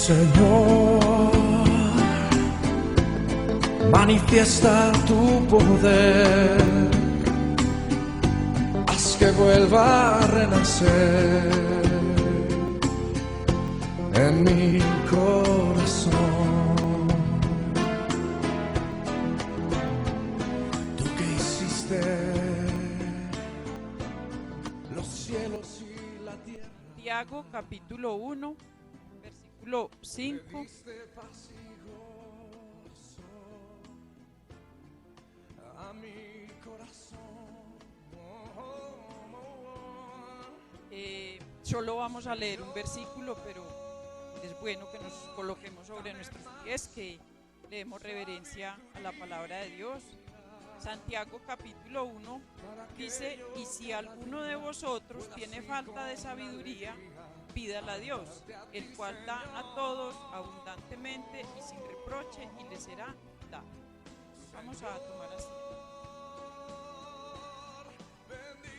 Señor, manifiesta tu poder, haz que vuelva a renacer en mi corazón. Tú que hiciste los cielos y la tierra. Santiago capítulo 1, versículo 5. Solo vamos a leer un versículo, pero es bueno que nos coloquemos sobre nuestros pies, que le demos reverencia a la palabra de Dios. Santiago capítulo 1 dice: y si alguno de vosotros tiene falta de sabiduría, pídala a Dios, el cual da a todos abundantemente y sin reproche, y le será dado. Vamos a tomar así.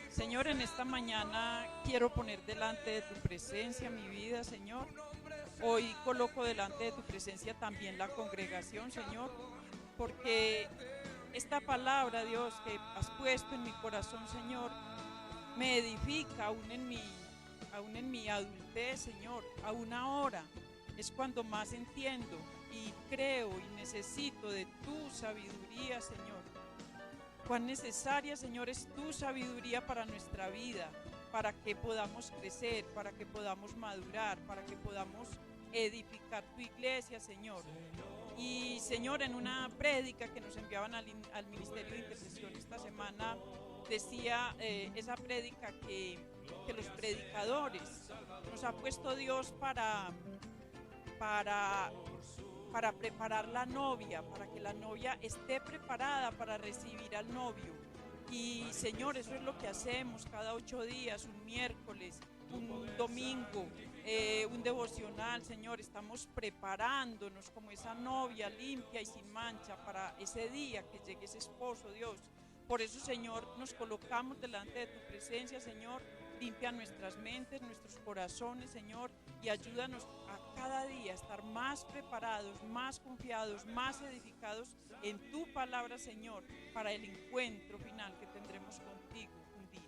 Señor, en esta mañana quiero poner delante de tu presencia mi vida, Señor. Hoy coloco delante de tu presencia también la congregación, Señor, porque esta palabra, Dios, que has puesto en mi corazón, Señor, me edifica aún en mi adultez, Señor. Aún ahora es cuando más entiendo y creo y necesito de tu sabiduría, Señor. Cuán necesaria, Señor, es tu sabiduría para nuestra vida, para que podamos crecer, para que podamos madurar, para que podamos edificar tu iglesia, Señor. Y, Señor, en una prédica que nos enviaban al Ministerio de Intercesión esta semana, decía esa prédica que los predicadores nos ha puesto Dios para preparar la novia, para que la novia esté preparada para recibir al novio. Y, Señor, eso es lo que hacemos cada 8 días, un miércoles, un domingo, un devocional, Señor. Estamos preparándonos como esa novia limpia y sin mancha para ese día que llegue ese esposo, Dios. Por eso, Señor, nos colocamos delante de tu presencia, Señor. Limpia nuestras mentes, nuestros corazones, Señor, y ayúdanos a cada día estar más preparados, más confiados, más edificados en tu palabra, Señor, para el encuentro final que tendremos contigo un día.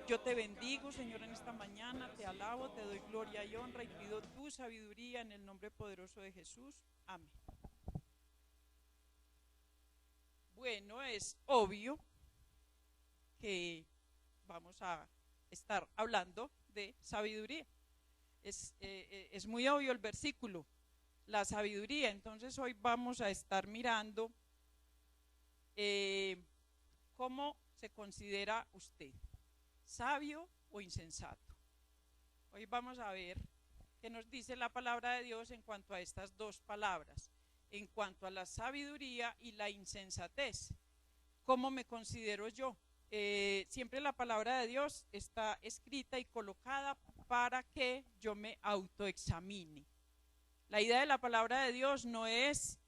Yo te bendigo, Señor, en esta mañana, te alabo, te doy gloria y honra y pido tu sabiduría en el nombre poderoso de Jesús. Amén. Bueno, es obvio que vamos a estar hablando de sabiduría. Es muy obvio el versículo, la sabiduría. Entonces hoy vamos a estar mirando cómo se considera usted, sabio o insensato. Hoy vamos a ver qué nos dice la palabra de Dios en cuanto a estas dos palabras, en cuanto a la sabiduría y la insensatez. ¿Cómo me considero yo? Siempre la palabra de Dios está escrita y colocada para que yo me autoexamine. La idea de la palabra de Dios no es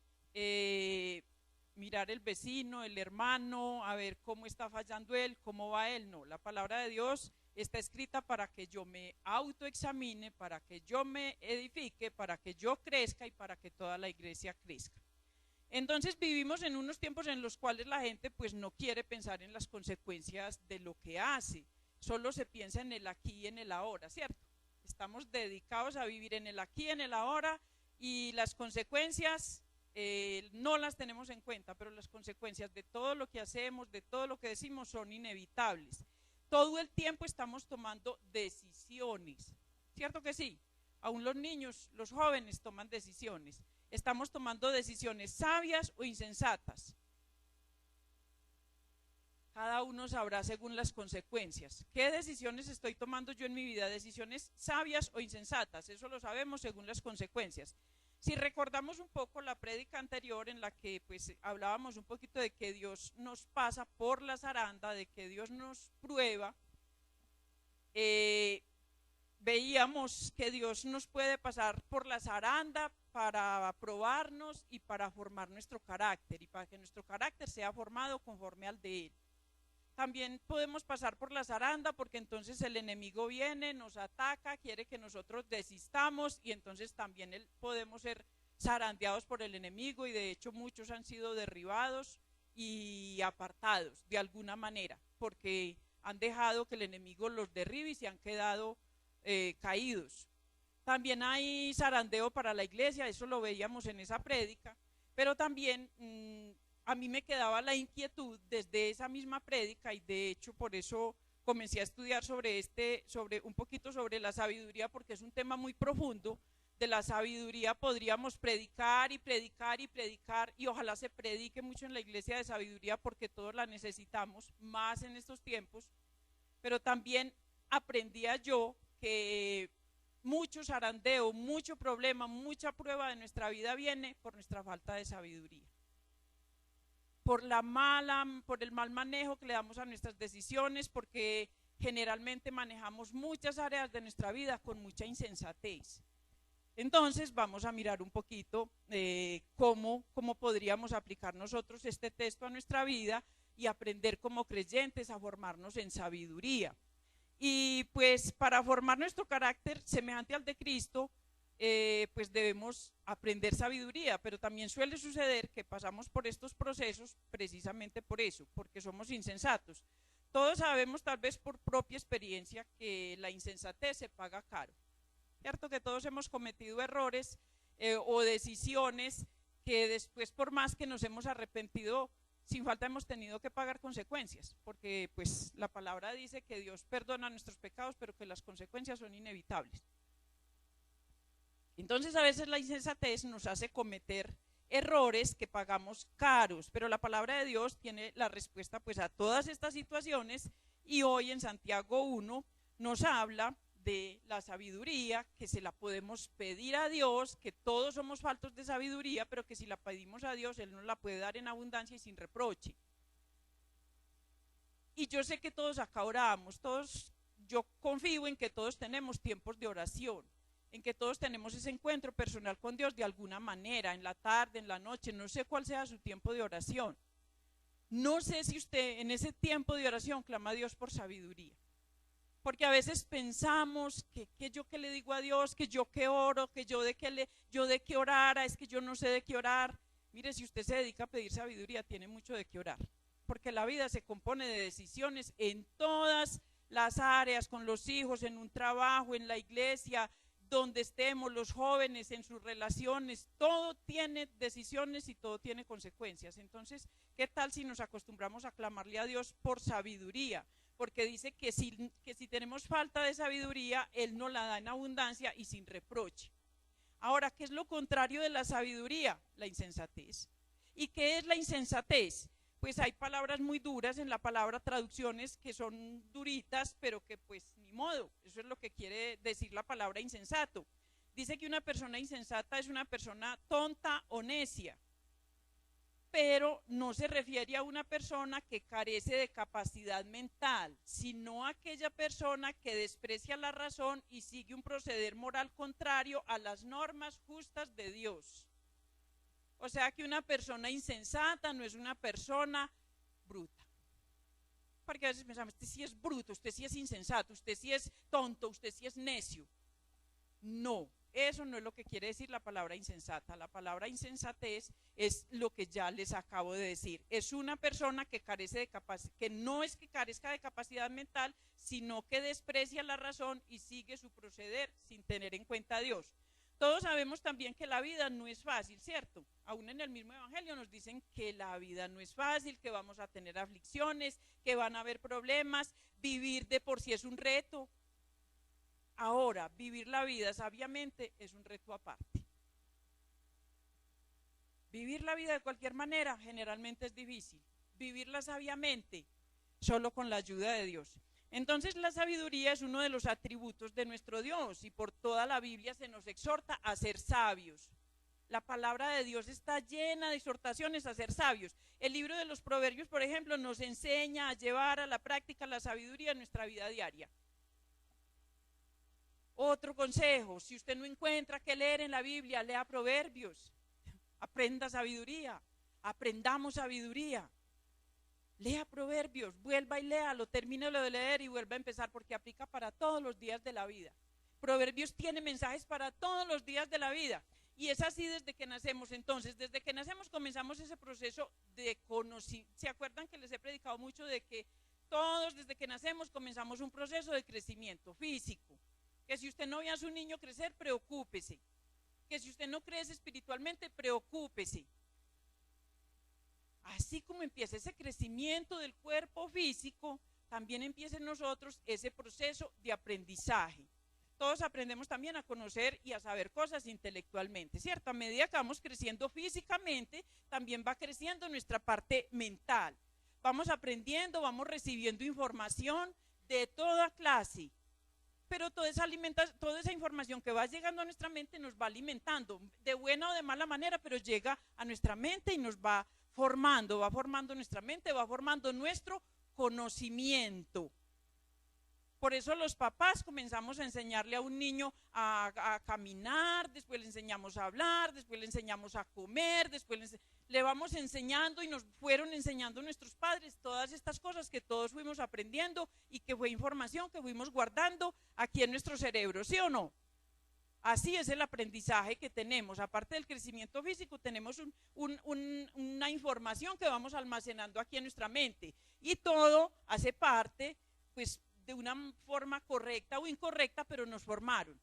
mirar el vecino, el hermano, a ver cómo está fallando él, cómo va él. No, la palabra de Dios está escrita para que yo me autoexamine, para que yo me edifique, para que yo crezca y para que toda la iglesia crezca. Entonces vivimos en unos tiempos en los cuales la gente pues no quiere pensar en las consecuencias de lo que hace, solo se piensa en el aquí y en el ahora, ¿cierto? Estamos dedicados a vivir en el aquí y en el ahora, y las consecuencias no las tenemos en cuenta, pero las consecuencias de todo lo que hacemos, de todo lo que decimos, son inevitables. Todo el tiempo estamos tomando decisiones, ¿cierto que sí? Aún los niños, los jóvenes toman decisiones. Estamos tomando decisiones sabias o insensatas. Cada uno sabrá según las consecuencias. ¿Qué decisiones estoy tomando yo en mi vida? ¿Decisiones sabias o insensatas? Eso lo sabemos según las consecuencias. Si recordamos un poco la prédica anterior en la que pues hablábamos un poquito de que Dios nos pasa por la zaranda, de que Dios nos prueba, veíamos que Dios nos puede pasar por la zaranda para probarnos y para formar nuestro carácter, y para que nuestro carácter sea formado conforme al de Él. también podemos pasar por la zaranda, porque entonces el enemigo viene, nos ataca, quiere que nosotros desistamos, y entonces también podemos ser zarandeados por el enemigo, y de hecho muchos han sido derribados y apartados de alguna manera, porque han dejado que el enemigo los derribe y se han quedado caídos. También hay zarandeo para la iglesia, eso lo veíamos en esa prédica, pero también a mí me quedaba la inquietud desde esa misma prédica, y de hecho por eso comencé a estudiar sobre un poquito sobre la sabiduría, porque es un tema muy profundo. De la sabiduría podríamos predicar y predicar y predicar, y ojalá se predique mucho en la iglesia de sabiduría, porque todos la necesitamos más en estos tiempos. Pero también aprendía yo que mucho zarandeo, mucho problema, mucha prueba de nuestra vida viene por nuestra falta de sabiduría, por el mal manejo que le damos a nuestras decisiones, porque generalmente manejamos muchas áreas de nuestra vida con mucha insensatez. Entonces vamos a mirar un poquito cómo podríamos aplicar nosotros este texto a nuestra vida y aprender como creyentes a formarnos en sabiduría. Y pues para formar nuestro carácter semejante al de Cristo, pues debemos aprender sabiduría, pero también suele suceder que pasamos por estos procesos precisamente por eso, porque somos insensatos. Todos sabemos, tal vez por propia experiencia, que la insensatez se paga caro. Cierto que todos hemos cometido errores o decisiones que después, por más que nos hemos arrepentido, sin falta hemos tenido que pagar consecuencias, porque pues la palabra dice que Dios perdona nuestros pecados, pero que las consecuencias son inevitables. Entonces a veces la insensatez nos hace cometer errores que pagamos caros, pero la palabra de Dios tiene la respuesta pues a todas estas situaciones, y hoy en Santiago 1 nos habla de la sabiduría, que se la podemos pedir a Dios, que todos somos faltos de sabiduría, pero que si la pedimos a Dios, Él nos la puede dar en abundancia y sin reproche. Y yo sé que todos acá oramos, yo confío en que todos tenemos tiempos de oración, en que todos tenemos ese encuentro personal con Dios de alguna manera, en la tarde, en la noche, no sé cuál sea su tiempo de oración. No sé si usted en ese tiempo de oración clama a Dios por sabiduría. Porque a veces pensamos que yo que le digo a Dios, que yo que oro, que yo de qué orara, es que yo no sé de qué orar. Mire, si usted se dedica a pedir sabiduría, tiene mucho de qué orar. Porque la vida se compone de decisiones en todas las áreas, con los hijos, en un trabajo, en la iglesia, donde estemos, los jóvenes, en sus relaciones. Todo tiene decisiones y todo tiene consecuencias. Entonces, ¿qué tal si nos acostumbramos a clamarle a Dios por sabiduría? Porque dice que si tenemos falta de sabiduría, Él nos la da en abundancia y sin reproche. Ahora, ¿qué es lo contrario de la sabiduría? La insensatez. ¿Y qué es la insensatez? Pues hay palabras muy duras en la palabra, traducciones que son duritas, pero que pues ni modo, eso es lo que quiere decir la palabra insensato. Dice que una persona insensata es una persona tonta o necia, pero no se refiere a una persona que carece de capacidad mental, sino a aquella persona que desprecia la razón y sigue un proceder moral contrario a las normas justas de Dios. O sea que una persona insensata no es una persona bruta. Porque a veces pensamos, usted sí es bruto, usted sí es insensato, usted sí es tonto, usted sí es necio. No. Eso no es lo que quiere decir la palabra insensata. La palabra insensatez es lo que ya les acabo de decir. Es una persona que carece de capacidad, que no es que carezca de capacidad mental, sino que desprecia la razón y sigue su proceder sin tener en cuenta a Dios. Todos sabemos también que la vida no es fácil, ¿cierto? Aún en el mismo evangelio nos dicen que la vida no es fácil, que vamos a tener aflicciones, que van a haber problemas, vivir de por sí es un reto. Ahora, vivir la vida sabiamente es un reto aparte. Vivir la vida de cualquier manera generalmente es difícil. Vivirla sabiamente, solo con la ayuda de Dios. Entonces la sabiduría es uno de los atributos de nuestro Dios, y por toda la Biblia se nos exhorta a ser sabios. La palabra de Dios está llena de exhortaciones a ser sabios. El libro de los Proverbios, por ejemplo, nos enseña a llevar a la práctica la sabiduría en nuestra vida diaria. Otro consejo, si usted no encuentra qué leer en la Biblia, lea Proverbios, aprenda sabiduría, aprendamos sabiduría. Lea Proverbios, vuelva y léalo, termínelo de leer y vuelva a empezar porque aplica para todos los días de la vida. Proverbios tiene mensajes para todos los días de la vida. Y es así desde que nacemos. Entonces, desde que nacemos comenzamos ese proceso de conocimiento. ¿Se acuerdan que les he predicado mucho de que todos desde que nacemos comenzamos un proceso de crecimiento físico? Que si usted no ve a su niño crecer, preocúpese. Que si usted no crece espiritualmente, preocúpese. Así como empieza ese crecimiento del cuerpo físico, también empieza en nosotros ese proceso de aprendizaje. Todos aprendemos también a conocer y a saber cosas intelectualmente, ¿cierto? A medida que vamos creciendo físicamente, también va creciendo nuestra parte mental. Vamos aprendiendo, vamos recibiendo información de toda clase, pero toda esa información que va llegando a nuestra mente nos va alimentando, de buena o de mala manera, pero llega a nuestra mente y nos va formando nuestra mente, va formando nuestro conocimiento. Por eso los papás comenzamos a enseñarle a un niño a caminar, después le enseñamos a hablar, después le enseñamos a comer, después le vamos enseñando y nos fueron enseñando nuestros padres todas estas cosas que todos fuimos aprendiendo y que fue información que fuimos guardando aquí en nuestro cerebro, ¿sí o no? Así es el aprendizaje que tenemos. Aparte del crecimiento físico, tenemos una información que vamos almacenando aquí en nuestra mente. Y todo hace parte, pues, de una forma correcta o incorrecta, pero nos formaron.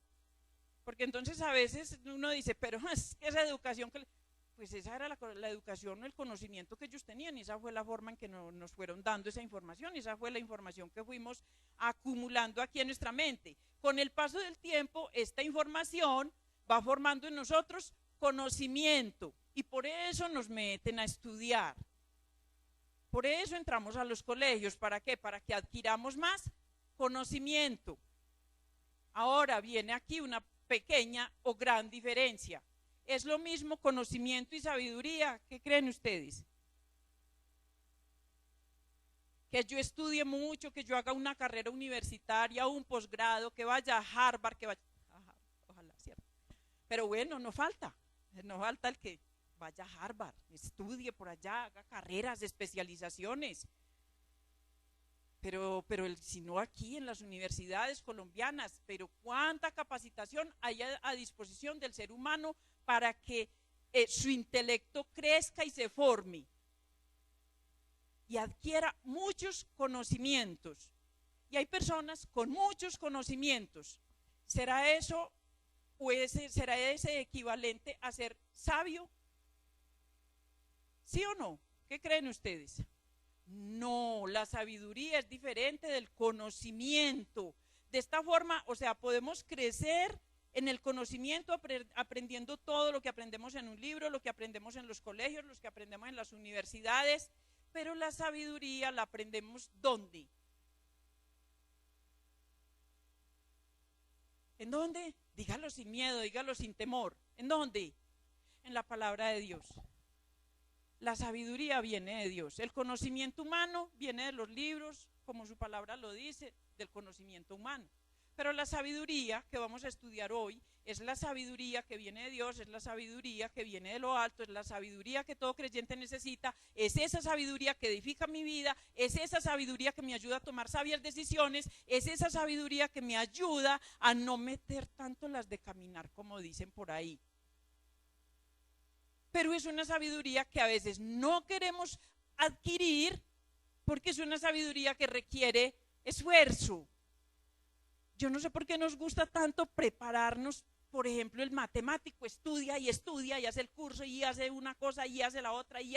Porque entonces a veces uno dice, pero es que esa educación, pues esa era la educación o el conocimiento que ellos tenían y esa fue la forma en que nos fueron dando esa información y esa fue la información que fuimos acumulando aquí en nuestra mente. Con el paso del tiempo, esta información va formando en nosotros conocimiento y por eso nos meten a estudiar. Por eso entramos a los colegios. ¿Para qué? Para que adquiramos más conocimiento. Ahora viene aquí una pequeña o gran diferencia. ¿Es lo mismo conocimiento y sabiduría? ¿Qué creen ustedes? Que yo estudie mucho, que yo haga una carrera universitaria, un posgrado, que vaya a Harvard, que vaya, ojalá, ¿cierto? Pero bueno, no falta el que vaya a Harvard, estudie por allá, haga carreras, especializaciones. Pero si no aquí en las universidades colombianas, pero cuánta capacitación hay a disposición del ser humano para que su intelecto crezca y se forme y adquiera muchos conocimientos. Y hay personas con muchos conocimientos. ¿Será eso o será ese equivalente a ser sabio? ¿Sí o no? ¿Qué creen ustedes? No, la sabiduría es diferente del conocimiento. De esta forma, o sea, podemos crecer en el conocimiento aprendiendo todo lo que aprendemos en un libro, lo que aprendemos en los colegios, lo que aprendemos en las universidades, pero la sabiduría la aprendemos ¿dónde? ¿En dónde? Dígalo sin miedo, dígalo sin temor. ¿En dónde? En la palabra de Dios. La sabiduría viene de Dios. El conocimiento humano viene de los libros, como su palabra lo dice, del conocimiento humano. Pero la sabiduría que vamos a estudiar hoy es la sabiduría que viene de Dios, es la sabiduría que viene de lo alto, es la sabiduría que todo creyente necesita, es esa sabiduría que edifica mi vida, es esa sabiduría que me ayuda a tomar sabias decisiones, es esa sabiduría que me ayuda a no meter tanto las de caminar como dicen por ahí. Pero es una sabiduría que a veces no queremos adquirir porque es una sabiduría que requiere esfuerzo. Yo no sé por qué nos gusta tanto prepararnos. Por ejemplo, el matemático estudia y hace el curso y hace una cosa y hace la otra y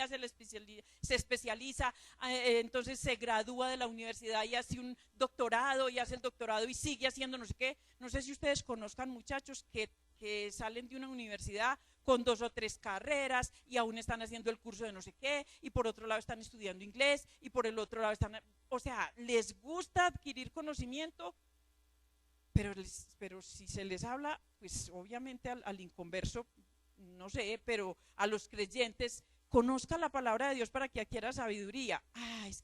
se especializa, entonces se gradúa de la universidad y hace un doctorado y hace el doctorado y sigue haciendo no sé qué. No sé si ustedes conozcan muchachos que salen de una universidad con 2 o 3 carreras y aún están haciendo el curso de no sé qué y por otro lado están estudiando inglés y por el otro lado o sea, les gusta adquirir conocimiento. Pero si se les habla, pues obviamente al inconverso, no sé, pero a los creyentes, conozca la palabra de Dios para que adquiera sabiduría. Es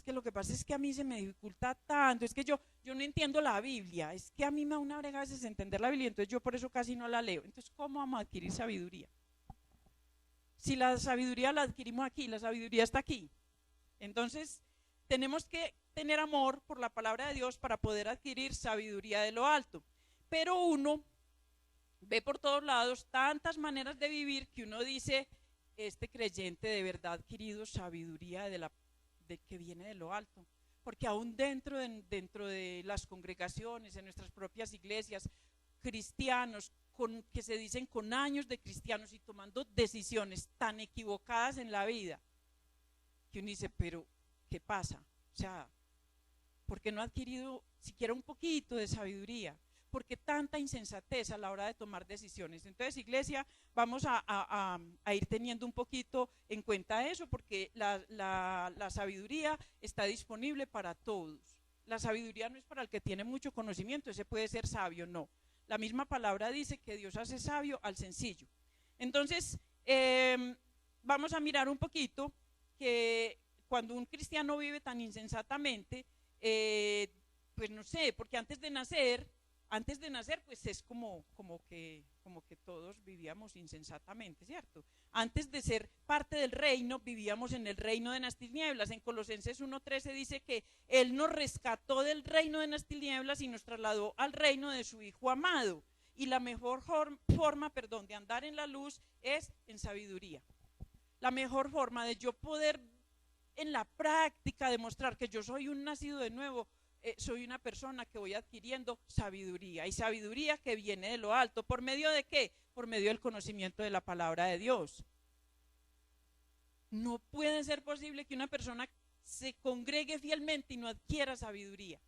que lo que pasa es que a mí se me dificulta tanto, es que yo no entiendo la Biblia, es que a mí me da una brega a veces entender la Biblia, entonces yo por eso casi no la leo. Entonces, ¿cómo vamos a adquirir sabiduría? Si la sabiduría la adquirimos aquí, la sabiduría está aquí. Entonces, tenemos que tener amor por la palabra de Dios para poder adquirir sabiduría de lo alto. Pero uno ve por todos lados tantas maneras de vivir que uno dice, este creyente de verdad ha adquirido sabiduría de que viene de lo alto. Porque aún dentro de las congregaciones, en nuestras propias iglesias, cristianos que se dicen con años de cristianos y tomando decisiones tan equivocadas en la vida, que uno dice, pero ¿qué pasa? O sea, ¿por qué no ha adquirido siquiera un poquito de sabiduría? ¿Por qué tanta insensatez a la hora de tomar decisiones? Entonces, iglesia, vamos a ir teniendo un poquito en cuenta eso, porque la sabiduría está disponible para todos. La sabiduría no es para el que tiene mucho conocimiento, ese puede ser sabio, no. La misma palabra dice que Dios hace sabio al sencillo. Entonces, vamos a mirar un poquito que cuando un cristiano vive tan insensatamente, pues no sé, porque antes de nacer pues es como que todos vivíamos insensatamente, ¿cierto? Antes de ser parte del reino, vivíamos en el reino de las tinieblas. En Colosenses 1:13 dice que Él nos rescató del reino de las tinieblas y nos trasladó al reino de su Hijo amado. Y la mejor forma de andar en la luz es en sabiduría. La mejor forma de yo poder en la práctica demostrar que yo soy un nacido de nuevo, soy una persona que voy adquiriendo sabiduría, y sabiduría que viene de lo alto. ¿Por medio de qué? Por medio del conocimiento de la palabra de Dios. No puede ser posible que una persona se congregue fielmente y no adquiera sabiduría.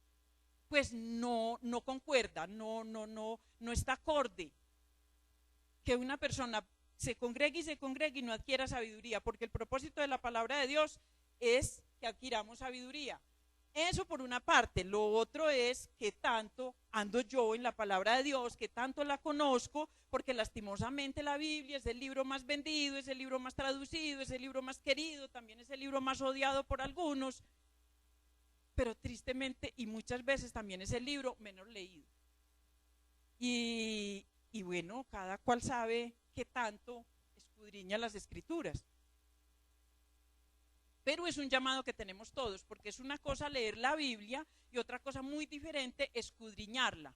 Pues no concuerda, no está acorde. Que una persona se congregue y no adquiera sabiduría, porque el propósito de la palabra de Dios es que adquiramos sabiduría. Eso por una parte. Lo otro es que tanto ando yo en la palabra de Dios, que tanto la conozco, porque lastimosamente la Biblia es el libro más vendido, es el libro más traducido, es el libro más querido, también es el libro más odiado por algunos, pero tristemente y muchas veces también es el libro menos leído. Y bueno, cada cual sabe qué tanto escudriña las escrituras. Pero es un llamado que tenemos todos, porque es una cosa leer la Biblia y otra cosa muy diferente escudriñarla.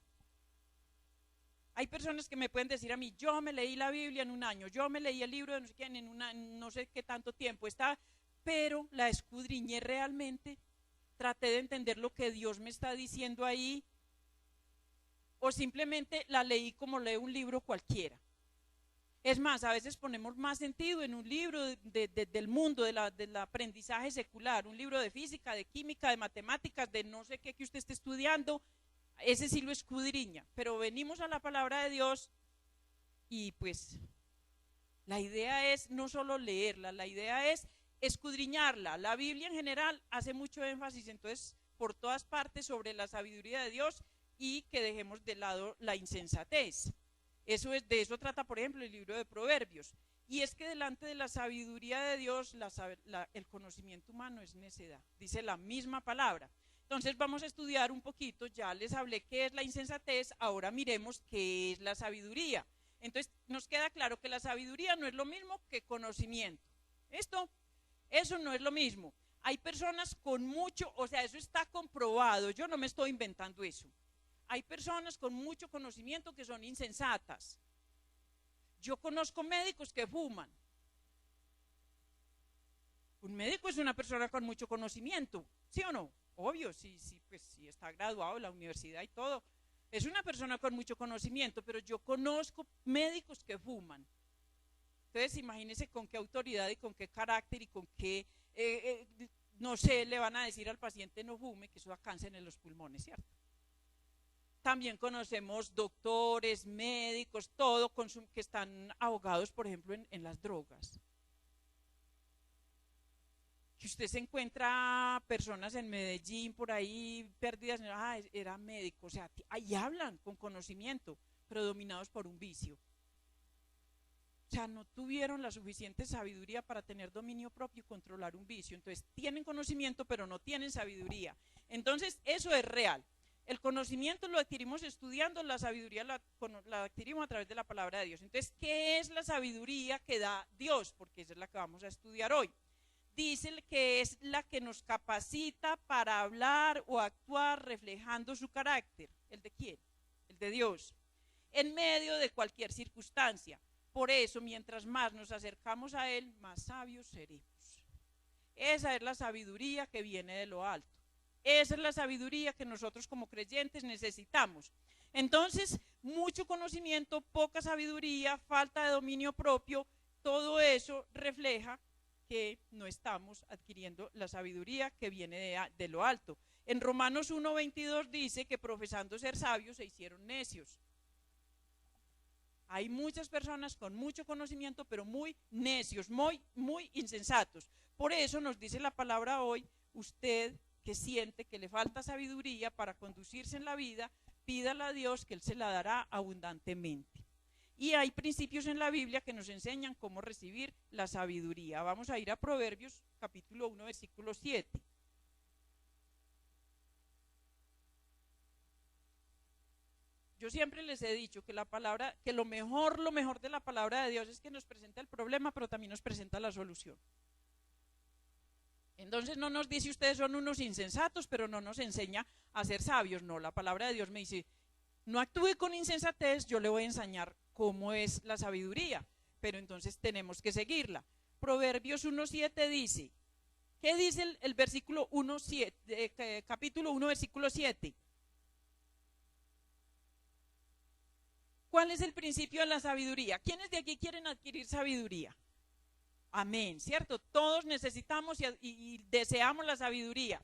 Hay personas que me pueden decir a mí, yo me leí la Biblia en un año, yo me leí el libro de no sé quién en no sé qué tanto tiempo está, pero la escudriñé realmente, traté de entender lo que Dios me está diciendo ahí, o simplemente la leí como lee un libro cualquiera. Es más, a veces ponemos más sentido en un libro del mundo, del aprendizaje secular, un libro de física, de química, de matemáticas, de no sé qué que usted esté estudiando, ese sí lo escudriña, pero venimos a la palabra de Dios y pues la idea es no solo leerla, la idea es escudriñarla. La Biblia en general hace mucho énfasis entonces por todas partes sobre la sabiduría de Dios y que dejemos de lado la insensatez. De eso trata, por ejemplo, el libro de Proverbios. Y es que delante de la sabiduría de Dios, el conocimiento humano es necedad, dice la misma palabra. Entonces vamos a estudiar un poquito, ya les hablé qué es la insensatez, ahora miremos qué es la sabiduría. Entonces nos queda claro que la sabiduría no es lo mismo que conocimiento. Eso no es lo mismo. Hay personas con mucho, o sea, eso está comprobado, yo no me estoy inventando eso. Hay personas con mucho conocimiento que son insensatas. Yo conozco médicos que fuman. Un médico es una persona con mucho conocimiento, ¿sí o no? Obvio, sí, pues sí está graduado en la universidad y todo. Es una persona con mucho conocimiento, pero yo conozco médicos que fuman. Entonces, imagínense con qué autoridad y con qué carácter y con qué, no sé, le van a decir al paciente no fume, que eso da cáncer en los pulmones, ¿cierto? También conocemos doctores, médicos, todo que están ahogados, por ejemplo, en las drogas. Que usted se encuentra personas en Medellín, por ahí, perdidas, era médico, o sea, ahí hablan con conocimiento, pero dominados por un vicio. O sea, no tuvieron la suficiente sabiduría para tener dominio propio y controlar un vicio. Entonces, tienen conocimiento, pero no tienen sabiduría. Entonces, eso es real. El conocimiento lo adquirimos estudiando, la sabiduría la adquirimos a través de la palabra de Dios. Entonces, ¿qué es la sabiduría que da Dios? Porque esa es la que vamos a estudiar hoy. dice que es la que nos capacita para hablar o actuar reflejando su carácter. ¿El de quién? El de Dios. En medio de cualquier circunstancia. Por eso, mientras más nos acercamos a Él, más sabios seremos. Esa es la sabiduría que viene de lo alto. Esa es la sabiduría que nosotros como creyentes necesitamos. Entonces, mucho conocimiento, poca sabiduría, falta de dominio propio, todo eso refleja que no estamos adquiriendo la sabiduría que viene de lo alto. En Romanos 1:22 dice que profesando ser sabios se hicieron necios. Hay muchas personas con mucho conocimiento, pero muy necios, muy insensatos. Por eso nos dice la palabra hoy, usted que siente que le falta sabiduría para conducirse en la vida, pídala a Dios que Él se la dará abundantemente. Y hay principios en la Biblia que nos enseñan cómo recibir la sabiduría. Vamos a ir a Proverbios capítulo 1, versículo 7. Yo siempre les he dicho que la palabra, que lo mejor de la palabra de Dios es que nos presenta el problema, pero también nos presenta la solución. Entonces no nos dice ustedes son unos insensatos, pero no nos enseña a ser sabios. No, la palabra de Dios me dice, no actúe con insensatez, yo le voy a enseñar cómo es la sabiduría, pero entonces tenemos que seguirla. Proverbios 1:7 dice, ¿qué dice el versículo 1:7, capítulo 1, versículo 7? ¿Cuál es el principio de la sabiduría? ¿Quiénes de aquí quieren adquirir sabiduría? Amén, ¿cierto? Todos necesitamos y deseamos la sabiduría.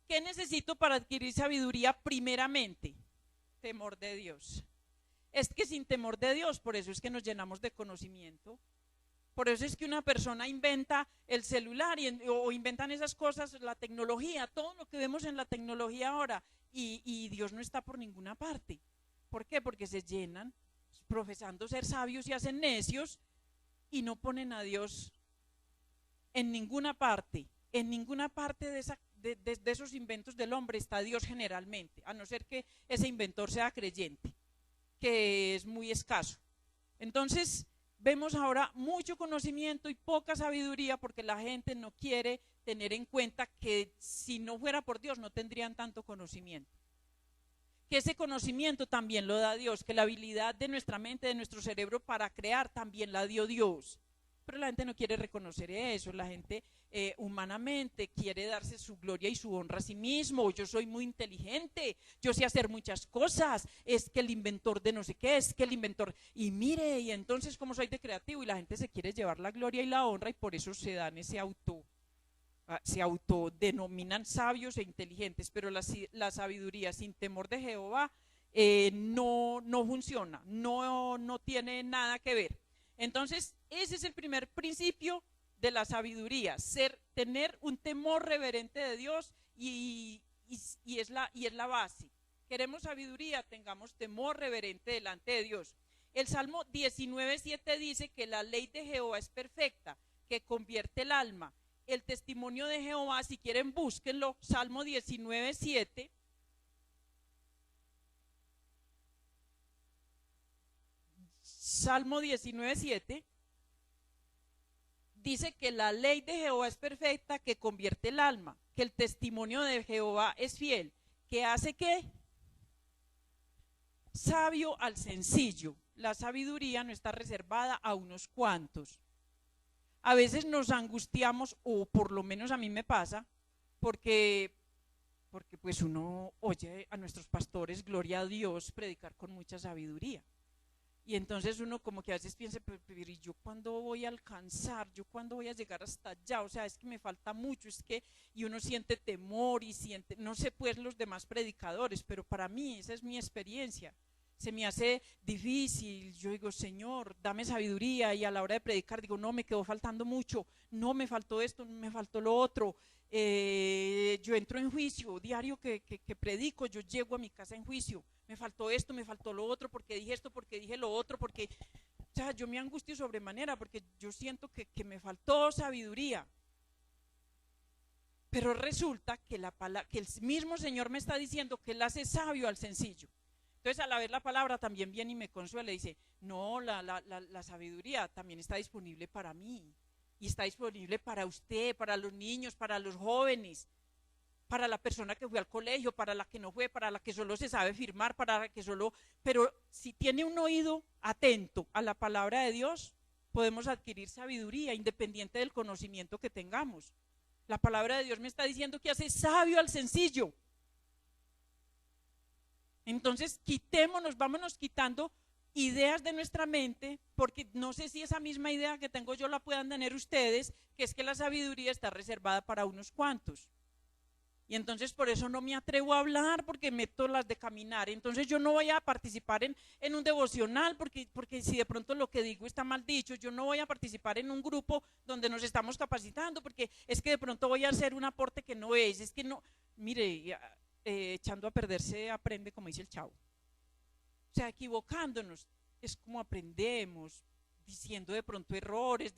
¿Qué necesito para adquirir sabiduría? Primeramente, temor de Dios. Es que sin temor de Dios, por eso es que nos llenamos de conocimiento. Por eso es que una persona inventa el celular o inventan esas cosas, la tecnología, todo lo que vemos en la tecnología ahora, y Dios no está por ninguna parte. ¿Por qué? Porque se llenan profesando ser sabios y hacen necios y no ponen a Dios en ninguna parte de esos inventos del hombre está Dios generalmente, a no ser que ese inventor sea creyente, que es muy escaso. Entonces, vemos ahora mucho conocimiento y poca sabiduría porque la gente no quiere tener en cuenta que si no fuera por Dios no tendrían tanto conocimiento. Que ese conocimiento también lo da Dios, que la habilidad de nuestra mente, de nuestro cerebro para crear también la dio Dios. Pero la gente no quiere reconocer eso, la gente humanamente quiere darse su gloria y su honra a sí mismo. Yo soy muy inteligente, yo sé hacer muchas cosas, es que el inventor de no sé qué, es que el inventor, y mire, y entonces como soy de creativo, y la gente se quiere llevar la gloria y la honra y por eso se dan se autodenominan sabios e inteligentes, pero la sabiduría sin temor de Jehová no funciona, no tiene nada que ver. Entonces, ese es el primer principio de la sabiduría, tener un temor reverente de Dios y es la base. Queremos sabiduría, tengamos temor reverente delante de Dios. El Salmo 19:7 dice que la ley de Jehová es perfecta, que convierte el alma. El testimonio de Jehová, si quieren búsquenlo, Salmo 19:7. Salmo 19:7 dice que la ley de Jehová es perfecta, que convierte el alma, que el testimonio de Jehová es fiel, que hace ¿qué? Sabio al sencillo. La sabiduría no está reservada a unos cuantos. A veces nos angustiamos, o por lo menos a mí me pasa, porque pues uno oye a nuestros pastores, gloria a Dios, predicar con mucha sabiduría. Y entonces uno como que a veces piensa, pero ¿y yo cuándo voy a alcanzar? ¿Yo cuándo voy a llegar hasta allá? O sea, es que me falta mucho, y uno siente temor y siente, no sé pues los demás predicadores, pero para mí esa es mi experiencia. Se me hace difícil, yo digo, Señor, dame sabiduría, y a la hora de predicar digo, no, me quedó faltando mucho, no, me faltó esto, me faltó lo otro. Yo entro en juicio, diario que predico, yo llego a mi casa en juicio, me faltó esto, me faltó lo otro, porque dije esto, porque dije lo otro, porque, o sea, yo me angustio sobremanera, porque yo siento que me faltó sabiduría. Pero resulta que el mismo Señor me está diciendo que Él hace sabio al sencillo. Entonces, a la vez la palabra también viene y me consuela y dice, no, la sabiduría también está disponible para mí. y está disponible para usted, para los niños, para los jóvenes, para la persona que fue al colegio, para la que no fue, para la que solo se sabe firmar, para la que solo... Pero si tiene un oído atento a la palabra de Dios, podemos adquirir sabiduría independiente del conocimiento que tengamos. La palabra de Dios me está diciendo que hace sabio al sencillo. Entonces, vámonos quitando ideas de nuestra mente, porque no sé si esa misma idea que tengo yo la puedan tener ustedes, que es que la sabiduría está reservada para unos cuantos. Y entonces por eso no me atrevo a hablar, porque meto las de caminar. Entonces yo no voy a participar en un devocional, porque si de pronto lo que digo está mal dicho. Yo no voy a participar en un grupo donde nos estamos capacitando, porque es que de pronto voy a hacer un aporte que no es que no, mire, echando a perder se aprende, como dice el Chavo. O sea, equivocándonos es como aprendemos, diciendo de pronto errores.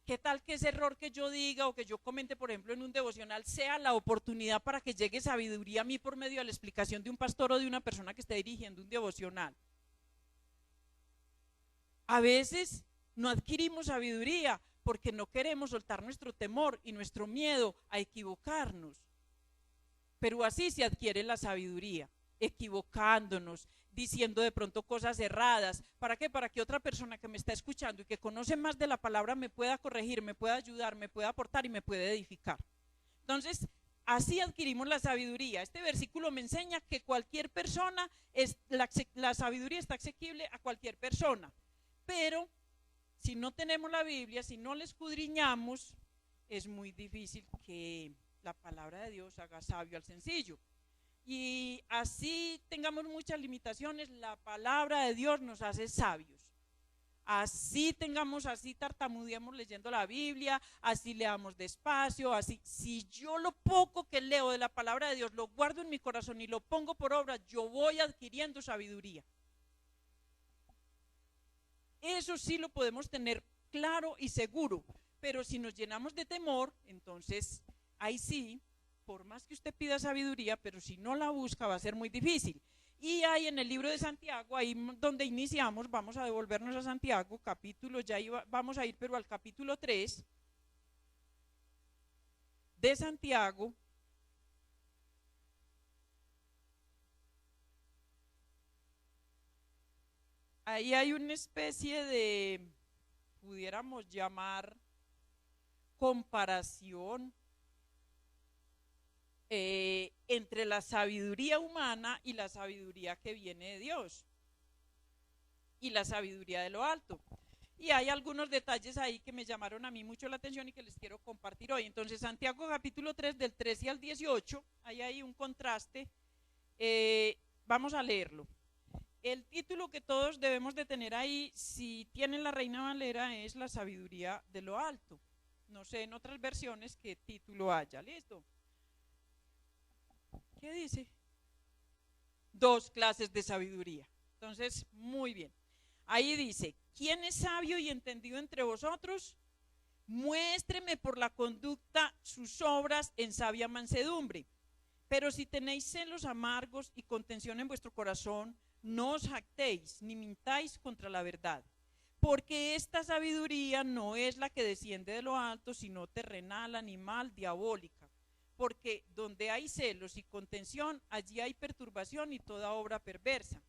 ¿Qué tal que ese error que yo diga o que yo comente, por ejemplo, en un devocional, sea la oportunidad para que llegue sabiduría a mí por medio de la explicación de un pastor o de una persona que esté dirigiendo un devocional? A veces no adquirimos sabiduría porque no queremos soltar nuestro temor y nuestro miedo a equivocarnos. Pero así se adquiere la sabiduría, equivocándonos, diciendo de pronto cosas erradas. ¿Para qué? Para que otra persona que me está escuchando y que conoce más de la palabra me pueda corregir, me pueda ayudar, me pueda aportar y me puede edificar. Entonces, así adquirimos la sabiduría. Este versículo me enseña que cualquier persona, la sabiduría está asequible a cualquier persona. Pero si no tenemos la Biblia, si no la escudriñamos, es muy difícil que la palabra de Dios haga sabio al sencillo. Y así tengamos muchas limitaciones, la palabra de Dios nos hace sabios. Así tartamudeamos leyendo la Biblia, así leamos despacio, así. Si yo lo poco que leo de la palabra de Dios lo guardo en mi corazón y lo pongo por obra, yo voy adquiriendo sabiduría. Eso sí lo podemos tener claro y seguro, pero si nos llenamos de temor, entonces ahí sí, por más que usted pida sabiduría, pero si no la busca va a ser muy difícil. Y ahí en el libro de Santiago, ahí donde iniciamos, vamos a devolvernos a Santiago, vamos a ir pero al capítulo 3 de Santiago. Ahí hay una especie de, pudiéramos llamar, comparación entre la sabiduría humana y la sabiduría que viene de Dios y la sabiduría de lo alto. Y hay algunos detalles ahí que me llamaron a mí mucho la atención y que les quiero compartir hoy. Entonces, Santiago capítulo 3 del 13 al 18, ahí hay un contraste. Vamos a leerlo. El título que todos debemos de tener ahí, si tienen la Reina Valera, es la sabiduría de lo alto. No sé en otras versiones qué título haya. ¿Listo? ¿Qué dice? 2 clases de sabiduría. Entonces, muy bien. Ahí dice, ¿quién es sabio y entendido entre vosotros? Muéstreme por la conducta sus obras en sabia mansedumbre. Pero si tenéis celos amargos y contención en vuestro corazón, no os jactéis ni mintáis contra la verdad. Porque esta sabiduría no es la que desciende de lo alto, sino terrenal, animal, diabólica. Porque donde hay celos y contención, allí hay perturbación y toda obra perversa.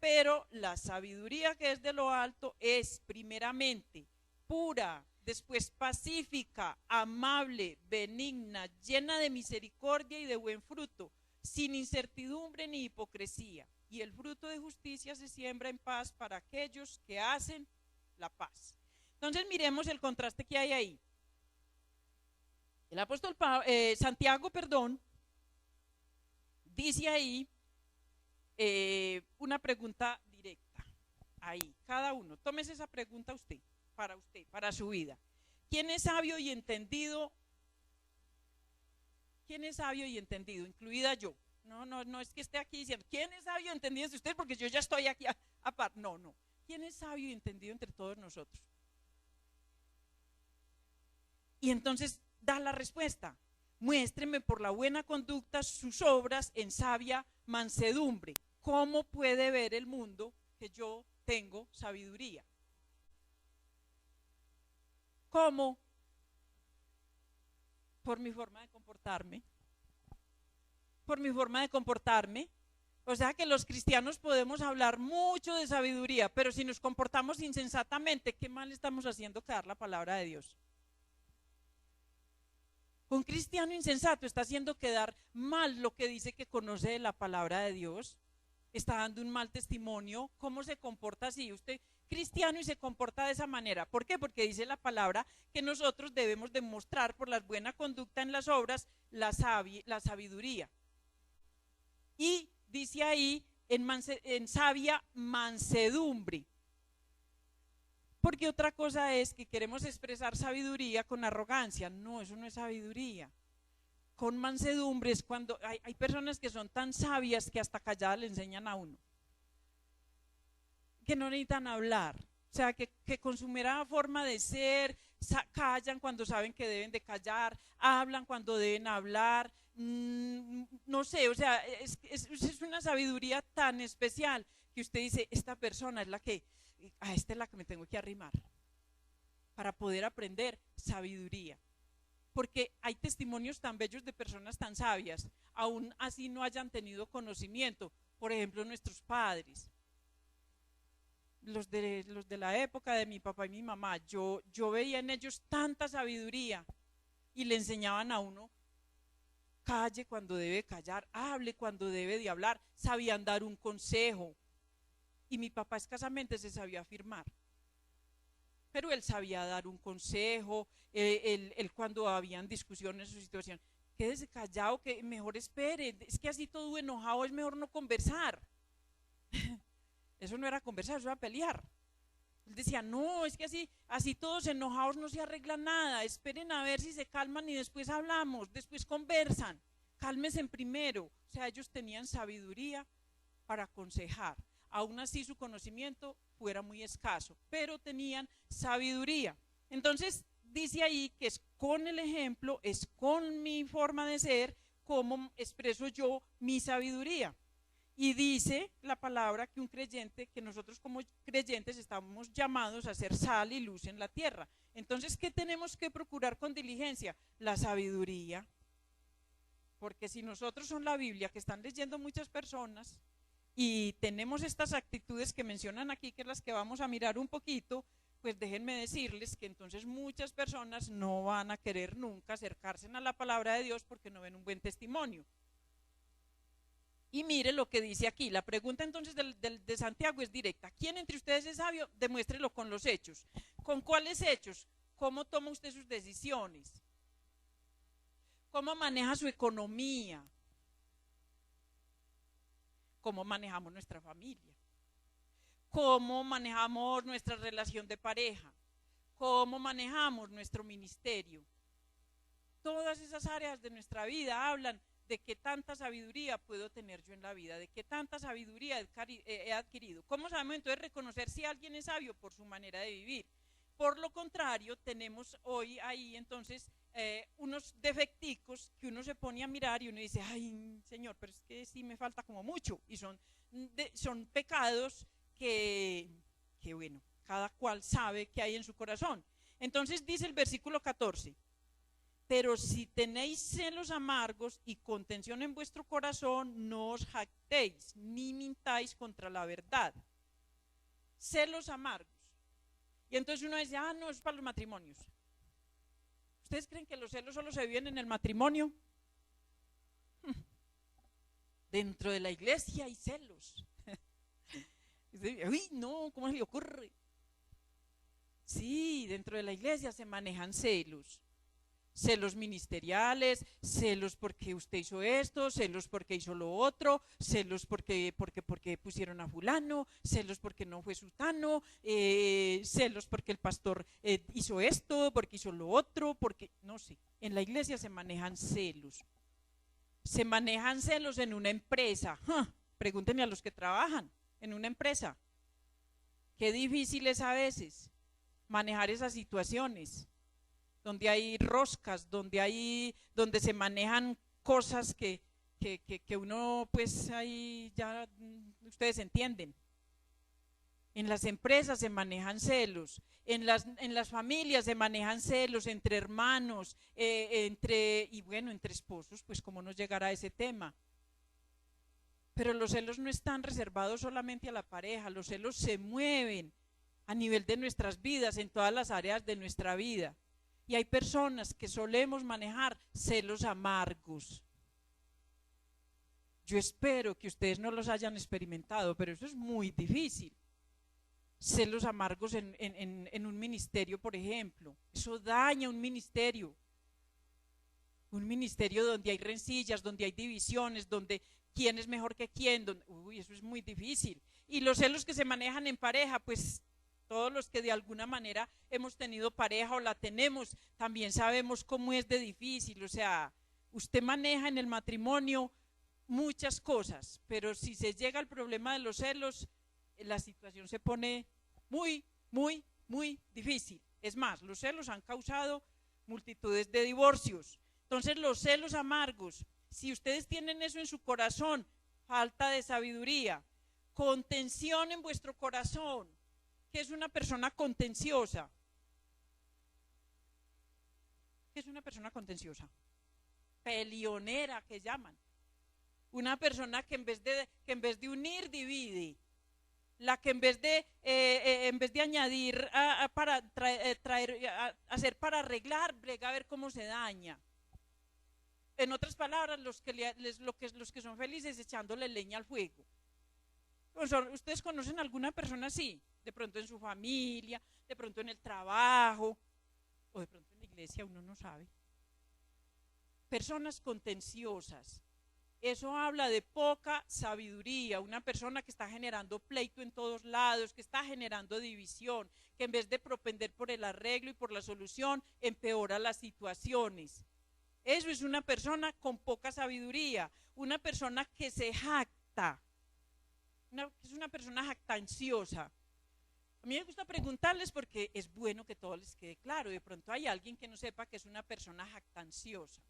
Pero la sabiduría que es de lo alto es primeramente pura, después pacífica, amable, benigna, llena de misericordia y de buen fruto, sin incertidumbre ni hipocresía. Y el fruto de justicia se siembra en paz para aquellos que hacen la paz. Entonces miremos el contraste que hay ahí. El apóstol Santiago, dice ahí una pregunta directa. Ahí, cada uno, tómese esa pregunta usted, para su vida. ¿Quién es sabio y entendido? ¿Quién es sabio y entendido? Incluida yo. No es que esté aquí diciendo, ¿quién es sabio y entendido entre ustedes? Porque yo ya estoy aquí aparte. No. ¿Quién es sabio y entendido entre todos nosotros? Y entonces da la respuesta. Muéstreme por la buena conducta sus obras en sabia mansedumbre. ¿Cómo puede ver el mundo que yo tengo sabiduría? ¿Cómo? Por mi forma de comportarme. Por mi forma de comportarme. O sea que los cristianos podemos hablar mucho de sabiduría, pero si nos comportamos insensatamente, ¿qué mal estamos haciendo que dar la palabra de Dios? Un cristiano insensato está haciendo quedar mal lo que dice que conoce de la palabra de Dios. Está dando un mal testimonio. ¿Cómo se comporta así? Usted cristiano y se comporta de esa manera. ¿Por qué? Porque dice la palabra que nosotros debemos demostrar por la buena conducta en las obras la sabiduría. Y dice ahí en sabia mansedumbre. Porque otra cosa es que queremos expresar sabiduría con arrogancia. No, eso no es sabiduría. Con mansedumbre es cuando hay personas que son tan sabias que hasta calladas le enseñan a uno. Que no necesitan hablar. O sea, que con su mera forma de ser, callan cuando saben que deben de callar, hablan cuando deben hablar. No sé, o sea, es una sabiduría tan especial que usted dice, esta persona es la que, a esta es la que me tengo que arrimar para poder aprender sabiduría. Porque hay testimonios tan bellos de personas tan sabias, aún así no hayan tenido conocimiento. Por ejemplo, nuestros padres, los de la época de mi papá y mi mamá, yo veía en ellos tanta sabiduría y le enseñaban a uno, calle cuando debe callar, hable cuando debe de hablar, sabían dar un consejo. Y mi papá escasamente se sabía afirmar, pero él sabía dar un consejo. Él cuando habían discusiones o situación, quédese callado, que mejor espere, es que así todo enojado es mejor no conversar. Eso no era conversar, eso era pelear. Él decía, no, es que así todos enojados no se arregla nada, esperen a ver si se calman y después hablamos, después conversan, cálmense primero. O sea, ellos tenían sabiduría para aconsejar. Aún así su conocimiento fuera muy escaso, pero tenían sabiduría. Entonces dice ahí que es con el ejemplo, es con mi forma de ser, como expreso yo mi sabiduría. Y dice la palabra que un creyente, que nosotros como creyentes estamos llamados a ser sal y luz en la tierra. Entonces, ¿qué tenemos que procurar con diligencia? La sabiduría. Porque si nosotros son la Biblia que están leyendo muchas personas, y tenemos estas actitudes que mencionan aquí, que es las que vamos a mirar un poquito, pues déjenme decirles que entonces muchas personas no van a querer nunca acercarse a la palabra de Dios porque no ven un buen testimonio. Y mire lo que dice aquí. La pregunta entonces de Santiago es directa. ¿Quién entre ustedes es sabio? Demuéstrelo con los hechos. ¿Con cuáles hechos? ¿Cómo toma usted sus decisiones? ¿Cómo maneja su economía? ¿Cómo manejamos nuestra familia? ¿Cómo manejamos nuestra relación de pareja? ¿Cómo manejamos nuestro ministerio? Todas esas áreas de nuestra vida hablan de qué tanta sabiduría puedo tener yo en la vida, de qué tanta sabiduría he adquirido. ¿Cómo sabemos entonces reconocer si alguien es sabio? Por su manera de vivir. Por lo contrario, tenemos hoy ahí entonces unos defecticos que uno se pone a mirar y uno dice, ay, Señor, pero es que sí me falta como mucho. Y son pecados que bueno, cada cual sabe que hay en su corazón. Entonces dice el versículo 14, pero si tenéis celos amargos y contención en vuestro corazón, no os jactéis, ni mintáis contra la verdad. Celos amargos. Y entonces uno dice, no, es para los matrimonios. ¿Ustedes creen que los celos solo se viven en el matrimonio? Dentro de la iglesia hay celos. Uy, no, ¿cómo se le ocurre? Sí, dentro de la iglesia se manejan celos. Celos ministeriales, celos porque usted hizo esto, celos porque hizo lo otro, celos porque pusieron a fulano, celos porque no fue sutano, celos porque el pastor hizo esto, porque hizo lo otro, porque no sé. En la iglesia se manejan celos. Se manejan celos en una empresa. Pregúntenle a los que trabajan en una empresa. Qué difícil es a veces manejar esas situaciones, donde hay roscas, donde se manejan cosas que uno, pues ahí ya ustedes entienden. En las empresas se manejan celos, en las familias se manejan celos entre hermanos, entre esposos, pues cómo no llegar a ese tema. Pero los celos no están reservados solamente a la pareja, los celos se mueven a nivel de nuestras vidas, en todas las áreas de nuestra vida. Y hay personas que solemos manejar celos amargos. Yo espero que ustedes no los hayan experimentado, pero eso es muy difícil. Celos amargos en un ministerio, por ejemplo. Eso daña un ministerio. Un ministerio donde hay rencillas, donde hay divisiones, donde quién es mejor que quién. Eso es muy difícil. Y los celos que se manejan en pareja, pues todos los que de alguna manera hemos tenido pareja o la tenemos, también sabemos cómo es de difícil. O sea, usted maneja en el matrimonio muchas cosas, pero si se llega al problema de los celos, la situación se pone muy, muy, muy difícil. Es más, los celos han causado multitudes de divorcios. Entonces, los celos amargos, si ustedes tienen eso en su corazón, falta de sabiduría, contención en vuestro corazón. ¿Qué es una persona contenciosa? ¿Qué es una persona contenciosa? Peleonera, que llaman. Una persona que en vez de unir, divide. La que en vez de añadir hacer para arreglar, brega a ver cómo se daña. En otras palabras, los que son felices echándole leña al fuego. ¿Ustedes conocen alguna persona así? De pronto en su familia, de pronto en el trabajo, o de pronto en la iglesia, uno no sabe. Personas contenciosas. Eso habla de poca sabiduría, una persona que está generando pleito en todos lados, que está generando división, que en vez de propender por el arreglo y por la solución, empeora las situaciones. Eso es una persona con poca sabiduría, una persona que se jacta, es una persona jactanciosa. A mí me gusta preguntarles porque es bueno que todo les quede claro. De pronto hay alguien que no sepa que es una persona jactanciosa.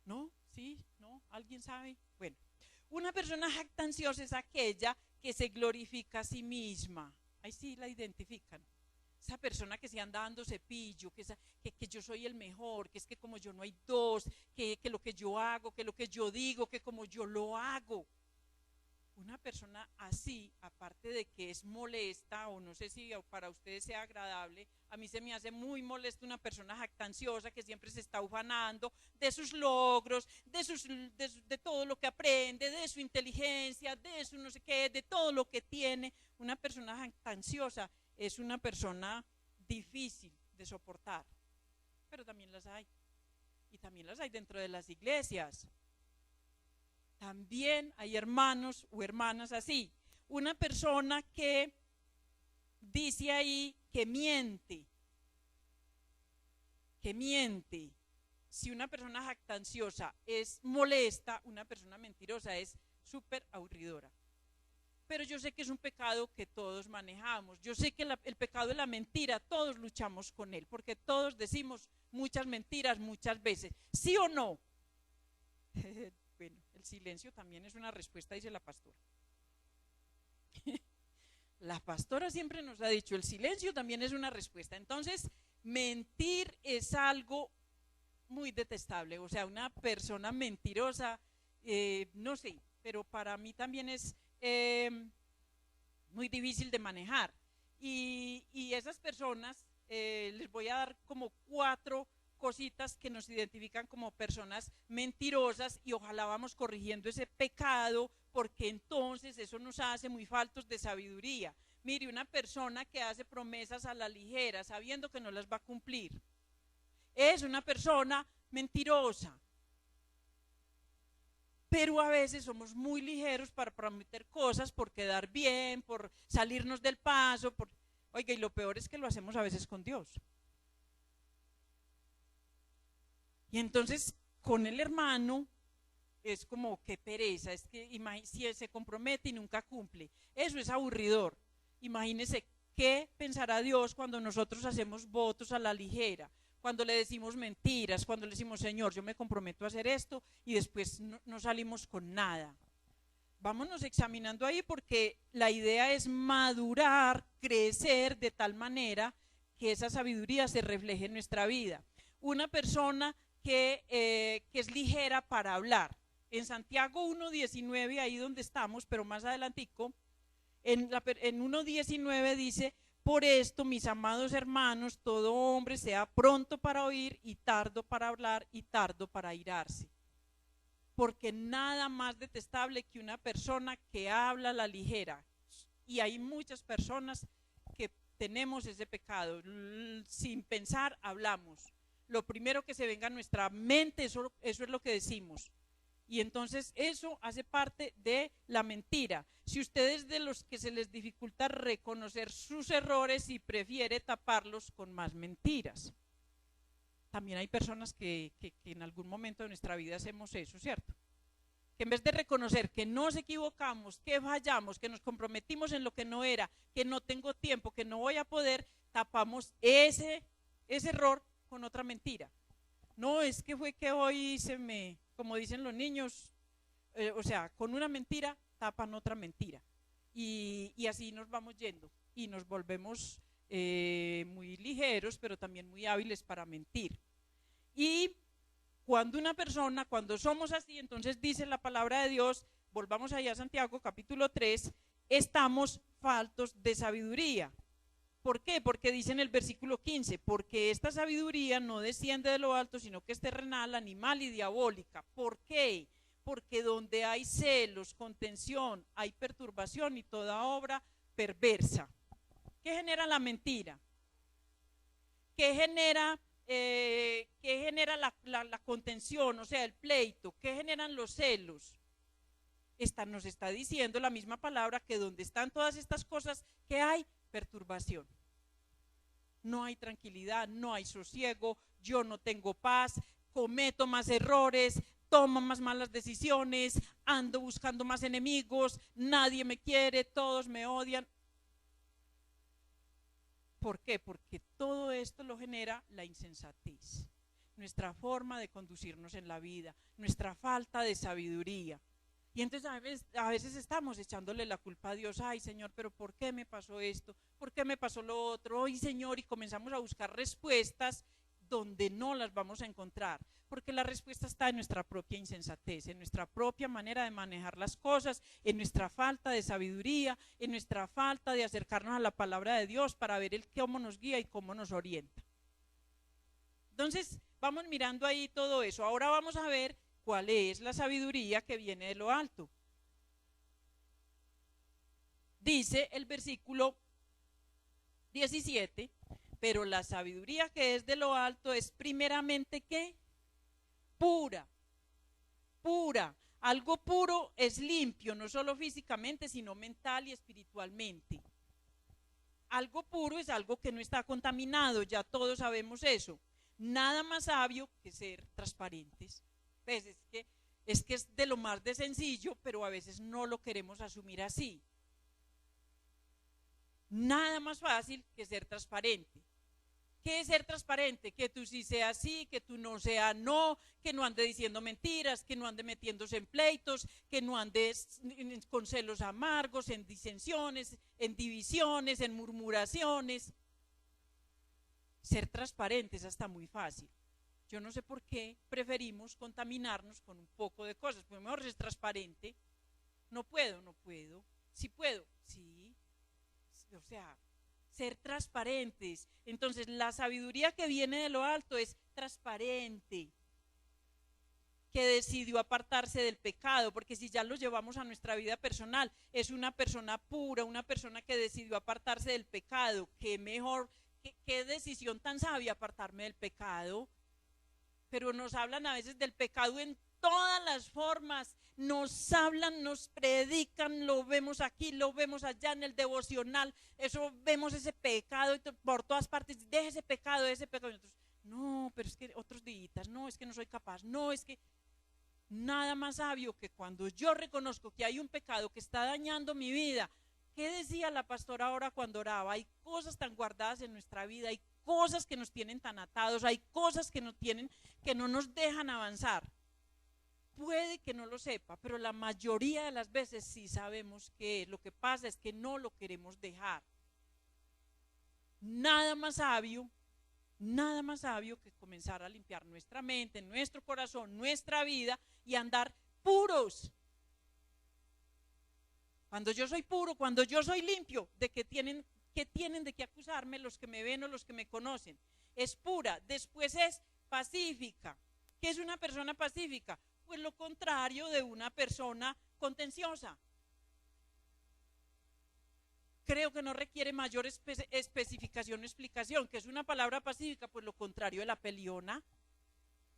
¿No? ¿Sí? ¿No? ¿Alguien sabe? Bueno, una persona jactanciosa es aquella que se glorifica a sí misma. Ahí sí la identifican. Esa persona que se anda dando cepillo, que yo soy el mejor, que es que como yo no hay dos, que lo que yo hago, que lo que yo digo, que como yo lo hago. Una persona así, aparte de que es molesta, o no sé si para ustedes sea agradable, a mí se me hace muy molesta una persona jactanciosa que siempre se está ufanando de sus logros, de todo lo que aprende, de su inteligencia, de su no sé qué, de todo lo que tiene. Una persona jactanciosa es una persona difícil de soportar, pero también las hay, y también las hay dentro de las iglesias. También hay hermanos o hermanas así. Una persona que dice ahí que miente. Si una persona jactanciosa es molesta, una persona mentirosa es súper aburridora. Pero yo sé que es un pecado que todos manejamos. Yo sé que el pecado de la mentira, todos luchamos con él, porque todos decimos muchas mentiras muchas veces. ¿Sí o no? Bueno, el silencio también es una respuesta, dice la pastora. La pastora siempre nos ha dicho, el silencio también es una respuesta. Entonces, mentir es algo muy detestable. O sea, una persona mentirosa, no sé, pero para mí también es muy difícil de manejar. Y esas personas, les voy a dar como 4 cositas que nos identifican como personas mentirosas, y ojalá vamos corrigiendo ese pecado, porque entonces eso nos hace muy faltos de sabiduría. Mire, una persona que hace promesas a la ligera sabiendo que no las va a cumplir es una persona mentirosa. Pero a veces somos muy ligeros para prometer cosas por quedar bien, por salirnos del paso, oiga, y lo peor es que lo hacemos a veces con Dios. Y entonces con el hermano es como qué pereza, es que si se compromete y nunca cumple, eso es aburridor. Imagínese qué pensará Dios cuando nosotros hacemos votos a la ligera, cuando le decimos mentiras, cuando le decimos, Señor, yo me comprometo a hacer esto, y después no salimos con nada. vámonos examinando ahí, porque la idea es madurar, crecer de tal manera que esa sabiduría se refleje en nuestra vida. Una persona que es ligera para hablar. En Santiago 1:19, ahí donde estamos, pero más adelantico, en 1:19 dice: por esto, mis amados hermanos, todo hombre sea pronto para oír y tardo para hablar y tardo para airarse. Porque nada más detestable que una persona que habla a la ligera. Y hay muchas personas que tenemos ese pecado. Sin pensar, hablamos. Lo primero que se venga a nuestra mente, eso es lo que decimos. Y entonces eso hace parte de la mentira. Si usted es de los que se les dificulta reconocer sus errores y prefiere taparlos con más mentiras. También hay personas que en algún momento de nuestra vida hacemos eso, ¿cierto? Que en vez de reconocer que nos equivocamos, que fallamos, que nos comprometimos en lo que no era, que no tengo tiempo, que no voy a poder, tapamos ese error con otra mentira. No, es que fue que hoy como dicen los niños, o sea, con una mentira tapan otra mentira. Y así nos vamos yendo y nos volvemos muy ligeros, pero también muy hábiles para mentir. Y cuando somos así, entonces dice la palabra de Dios, volvamos allá a Santiago capítulo 3, estamos faltos de sabiduría. ¿Por qué? Porque dice en el versículo 15, porque esta sabiduría no desciende de lo alto, sino que es terrenal, animal y diabólica. ¿Por qué? Porque donde hay celos, contención, hay perturbación y toda obra perversa. ¿Qué genera la mentira? ¿Qué genera la contención, o sea, el pleito? ¿Qué generan los celos? Nos está diciendo la misma palabra que donde están todas estas cosas, ¿qué hay? Perturbación. No hay tranquilidad, no hay sosiego, yo no tengo paz, cometo más errores, tomo más malas decisiones, ando buscando más enemigos, nadie me quiere, todos me odian. ¿Por qué? Porque todo esto lo genera la insensatez, nuestra forma de conducirnos en la vida, nuestra falta de sabiduría. Y entonces a veces estamos echándole la culpa a Dios. Ay, Señor, pero ¿por qué me pasó esto? ¿Por qué me pasó lo otro? Ay, Señor, y comenzamos a buscar respuestas donde no las vamos a encontrar, porque la respuesta está en nuestra propia insensatez, en nuestra propia manera de manejar las cosas, en nuestra falta de sabiduría, en nuestra falta de acercarnos a la palabra de Dios para ver cómo nos guía y cómo nos orienta. Entonces, vamos mirando ahí todo eso. Ahora vamos a ver cuál es la sabiduría que viene de lo alto. Dice el versículo 17, pero la sabiduría que es de lo alto es primeramente ¿qué? Pura, pura. Algo puro es limpio, no solo físicamente, sino mental y espiritualmente. Algo puro es algo que no está contaminado, ya todos sabemos eso. Nada más sabio que ser transparentes. Pues es que es de lo más de sencillo, pero a veces no lo queremos asumir así. Nada más fácil que ser transparente. ¿Qué es ser transparente? Que tú sí seas sí, que tú no seas no, que no ande diciendo mentiras, que no ande metiéndose en pleitos, que no andes con celos amargos, en disensiones, en divisiones, en murmuraciones. Ser transparente es hasta muy fácil. Yo no sé por qué preferimos contaminarnos con un poco de cosas. Pues mejor ser transparente. No puedo. Sí puedo, sí. O sea, ser transparentes. Entonces, la sabiduría que viene de lo alto es transparente, que decidió apartarse del pecado, porque si ya lo llevamos a nuestra vida personal, es una persona pura, una persona que decidió apartarse del pecado. Qué mejor, qué decisión tan sabia apartarme del pecado. Pero nos hablan a veces del pecado en todas las formas, nos hablan, nos predican, lo vemos aquí, lo vemos allá en el devocional, eso vemos ese pecado por todas partes, deje ese pecado, y nosotros, no, pero es que otros días, no, es que no soy capaz, no, es que nada más sabio que cuando yo reconozco que hay un pecado que está dañando mi vida. ¿Qué decía la pastora ahora cuando oraba? Hay cosas tan guardadas en nuestra vida, hay cosas que nos tienen tan atados, hay cosas que no nos dejan avanzar. puede que no lo sepa, pero la mayoría de las veces sí sabemos qué es. Lo que pasa es que no lo queremos dejar. Nada más sabio que comenzar a limpiar nuestra mente, nuestro corazón, nuestra vida y andar puros. Cuando yo soy puro, cuando yo soy limpio, ¿de qué tienen de qué acusarme los que me ven o los que me conocen? Es pura. Después es pacífica. ¿Qué es una persona pacífica? Pues lo contrario de una persona contenciosa. Creo que no requiere mayor especificación o explicación. ¿Qué es una palabra pacífica? Pues lo contrario de la peleona.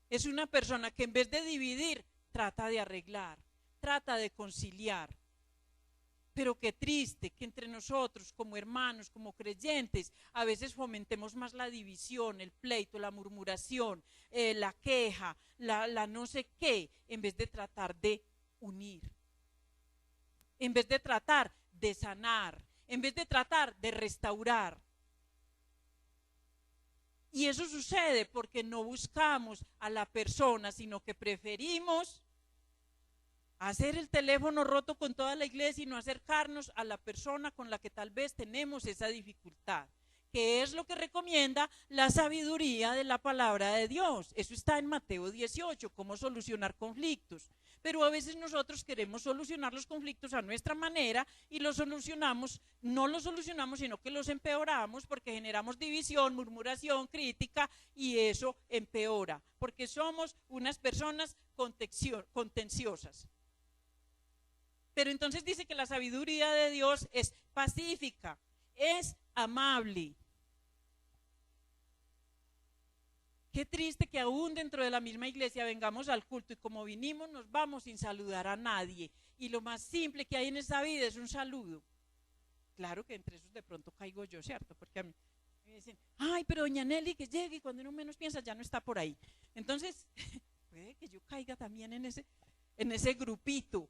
Es una persona que en vez de dividir, trata de arreglar, trata de conciliar. Pero qué triste que entre nosotros, como hermanos, como creyentes, a veces fomentemos más la división, el pleito, la murmuración, la queja, la no sé qué, en vez de tratar de unir, en vez de tratar de sanar, en vez de tratar de restaurar. Y eso sucede porque no buscamos a la persona, sino que preferimos hacer el teléfono roto con toda la iglesia y no acercarnos a la persona con la que tal vez tenemos esa dificultad, que es lo que recomienda la sabiduría de la palabra de Dios. Eso está en Mateo 18, cómo solucionar conflictos. Pero a veces nosotros queremos solucionar los conflictos a nuestra manera y no los solucionamos, sino que los empeoramos porque generamos división, murmuración, crítica, y eso empeora, porque somos unas personas contenciosas. Pero entonces dice que la sabiduría de Dios es pacífica, es amable. Qué triste que aún dentro de la misma iglesia vengamos al culto y como vinimos nos vamos sin saludar a nadie. Y lo más simple que hay en esta vida es un saludo. Claro que entre esos de pronto caigo yo, ¿cierto? Porque a mí me dicen, ay, pero doña Nelly que llegue y cuando uno menos piensa ya no está por ahí. Entonces, puede que yo caiga también en ese grupito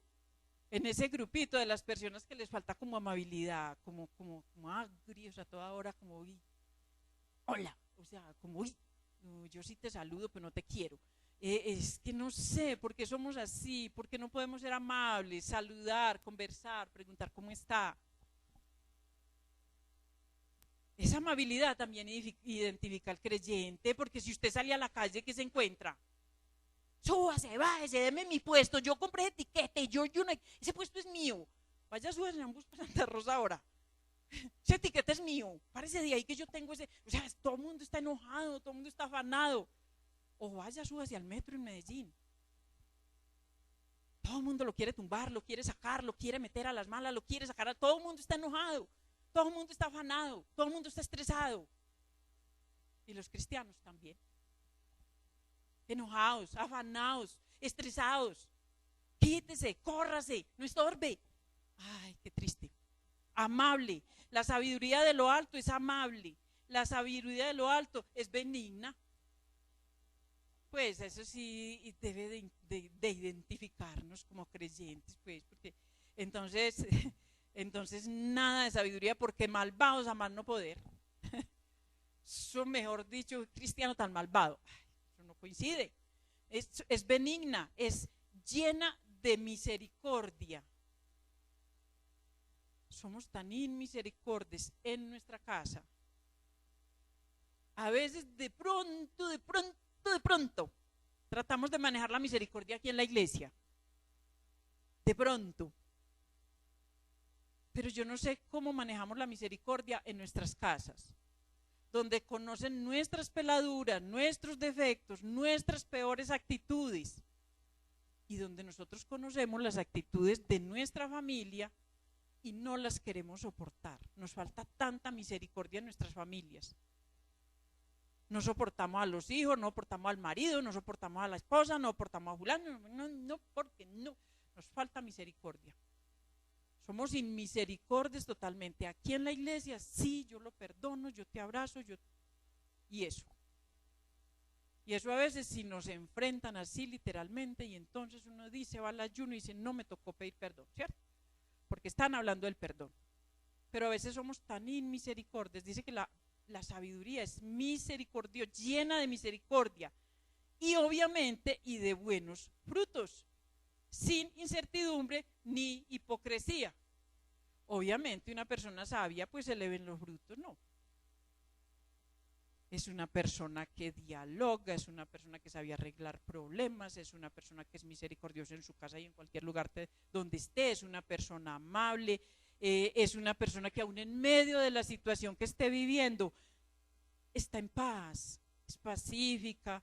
de las personas que les falta como amabilidad, como agrios a toda hora, como hola, o sea, como yo sí te saludo, pero no te quiero. Es que no sé por qué somos así, por qué no podemos ser amables, saludar, conversar, preguntar cómo está. Esa amabilidad también identifica al creyente, porque si usted sale a la calle, ¿qué se encuentra? Súbase, bájese, deme mi puesto, yo compré etiqueta y ese puesto es mío. Vaya, súbase en un bus para Santa Rosa ahora. Esa etiqueta es mío, parece de ahí que yo tengo ese, o sea, todo el mundo está enojado, todo el mundo está afanado. O vaya, súbase al metro en Medellín. Todo el mundo lo quiere tumbar, lo quiere sacar, lo quiere meter a las malas, lo quiere sacar, todo el mundo está enojado, todo el mundo está afanado, todo el mundo está estresado. Y los cristianos también. Enojados, afanados, estresados. Quítese, córrase, no estorbe. Ay, qué triste. Amable. La sabiduría de lo alto es amable. La sabiduría de lo alto es benigna. Pues eso sí debe de identificarnos como creyentes, pues, porque entonces nada de sabiduría, porque malvados a más no poder. Eso, mejor dicho, cristiano tan malvado. Eso no coincide. Es benigna, es llena de misericordia. Somos tan inmisericordes en nuestra casa. A veces de pronto, tratamos de manejar la misericordia aquí en la iglesia. De pronto. Pero yo no sé cómo manejamos la misericordia en nuestras casas, donde conocen nuestras peladuras, nuestros defectos, nuestras peores actitudes, y donde nosotros conocemos las actitudes de nuestra familia y no las queremos soportar. Nos falta tanta misericordia en nuestras familias. No soportamos a los hijos, no soportamos al marido, no soportamos a la esposa, no soportamos a fulano, no, porque no, nos falta misericordia. Somos inmisericordios totalmente. Aquí en la iglesia, sí, yo lo perdono, yo te abrazo, y eso. Y eso a veces si nos enfrentan así literalmente, y entonces uno dice, va al ayuno y dice, no me tocó pedir perdón, ¿cierto? Porque están hablando del perdón. Pero a veces somos tan inmisericordios. Dice que la sabiduría es misericordia, llena de misericordia, y obviamente y de buenos frutos. sin incertidumbre ni hipocresía. Obviamente una persona sabia pues se le ven los frutos, no. Es una persona que dialoga, es una persona que sabe arreglar problemas, es una persona que es misericordiosa en su casa y en cualquier lugar donde esté, es una persona amable, es una persona que aún en medio de la situación que esté viviendo está en paz, es pacífica,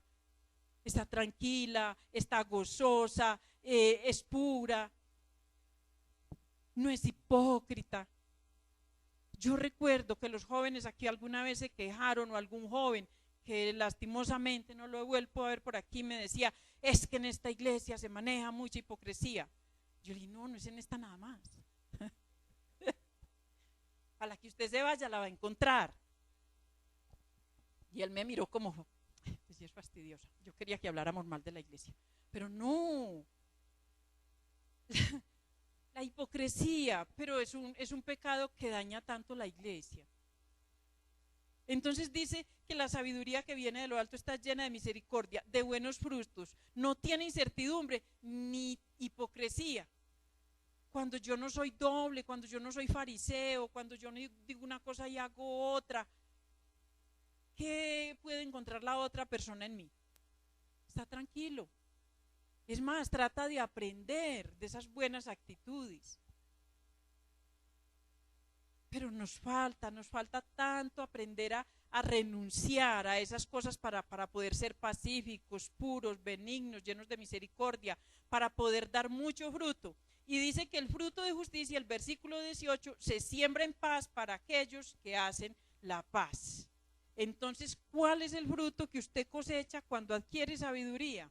está tranquila, está gozosa, es pura, no es hipócrita. Yo recuerdo que los jóvenes aquí alguna vez se quejaron, o algún joven que lastimosamente no lo he vuelto a ver por aquí me decía, es que en esta iglesia se maneja mucha hipocresía. Yo le dije, no, no es en esta nada más. A la que usted se vaya la va a encontrar. Y él me miró como, pues sí es fastidiosa, yo quería que habláramos mal de la iglesia, pero no. La hipocresía, pero es un pecado que daña tanto la iglesia. Entonces dice que la sabiduría que viene de lo alto está llena de misericordia, de buenos frutos, no tiene incertidumbre ni hipocresía. Cuando yo no soy doble, cuando yo no soy fariseo, cuando yo no digo una cosa y hago otra, ¿qué puede encontrar la otra persona en mí? Está tranquilo. Es más, trata de aprender de esas buenas actitudes. Pero nos falta tanto aprender a renunciar a esas cosas para poder ser pacíficos, puros, benignos, llenos de misericordia, para poder dar mucho fruto. Y dice que el fruto de justicia, el versículo 18, se siembra en paz para aquellos que hacen la paz. Entonces, ¿cuál es el fruto que usted cosecha cuando adquiere sabiduría?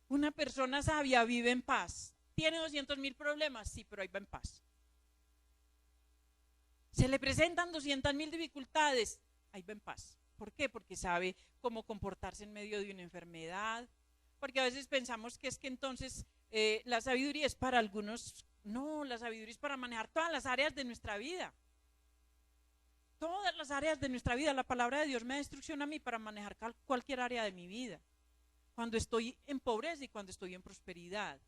Una persona sabia vive en paz. ¿Tiene 200,000 problemas? Sí, pero ahí va en paz. ¿Se le presentan 200,000 dificultades? Ahí va en paz. ¿Por qué? Porque sabe cómo comportarse en medio de una enfermedad. Porque a veces pensamos que es que entonces la sabiduría es para algunos. No, la sabiduría es para manejar todas las áreas de nuestra vida. Todas las áreas de nuestra vida. La palabra de Dios me da instrucción a mí para manejar cualquier área de mi vida. Cuando estoy en pobreza y cuando estoy en prosperidad.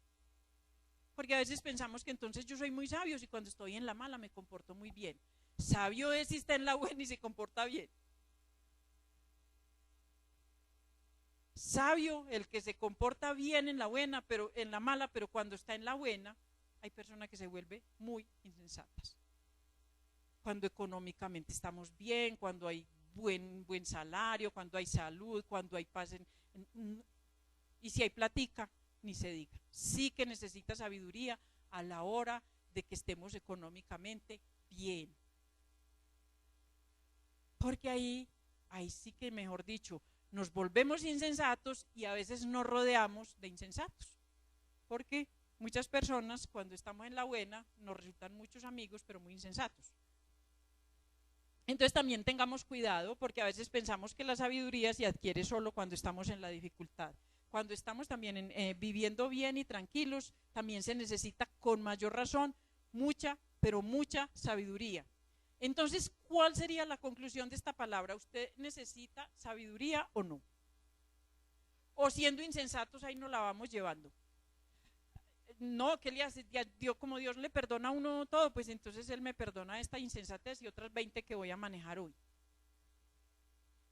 Porque a veces pensamos que entonces yo soy muy sabio y cuando estoy en la mala me comporto muy bien. Sabio es si está en la buena y se comporta bien. Sabio el que se comporta bien en la buena, pero en la mala, pero cuando está en la buena, hay personas que se vuelven muy insensatas. Cuando económicamente estamos bien, cuando hay buen salario, cuando hay salud, cuando hay paz y si hay platica, ni se diga. Sí que necesita sabiduría a la hora de que estemos económicamente bien. Porque ahí sí que, mejor dicho, nos volvemos insensatos y a veces nos rodeamos de insensatos. Porque muchas personas cuando estamos en la buena nos resultan muchos amigos, pero muy insensatos. Entonces también tengamos cuidado porque a veces pensamos que la sabiduría se adquiere solo cuando estamos en la dificultad. Cuando estamos también viviendo bien y tranquilos, también se necesita con mayor razón mucha, pero mucha sabiduría. Entonces, ¿cuál sería la conclusión de esta palabra? ¿Usted necesita sabiduría o no? O siendo insensatos ahí nos la vamos llevando. No, ¿qué le hace? Como Dios le perdona a uno todo, pues entonces Él me perdona esta insensatez y otras 20 que voy a manejar hoy.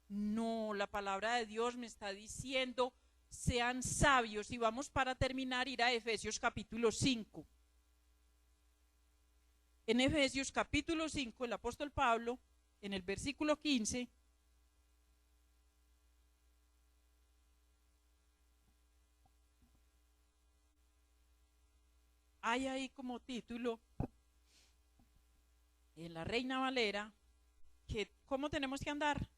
No, la palabra de Dios me está diciendo, sean sabios. Y vamos para terminar ir a Efesios capítulo 5. En Efesios capítulo 5, el apóstol Pablo, en el versículo 15, hay ahí como título, en la Reina Valera, que ¿cómo tenemos que andar?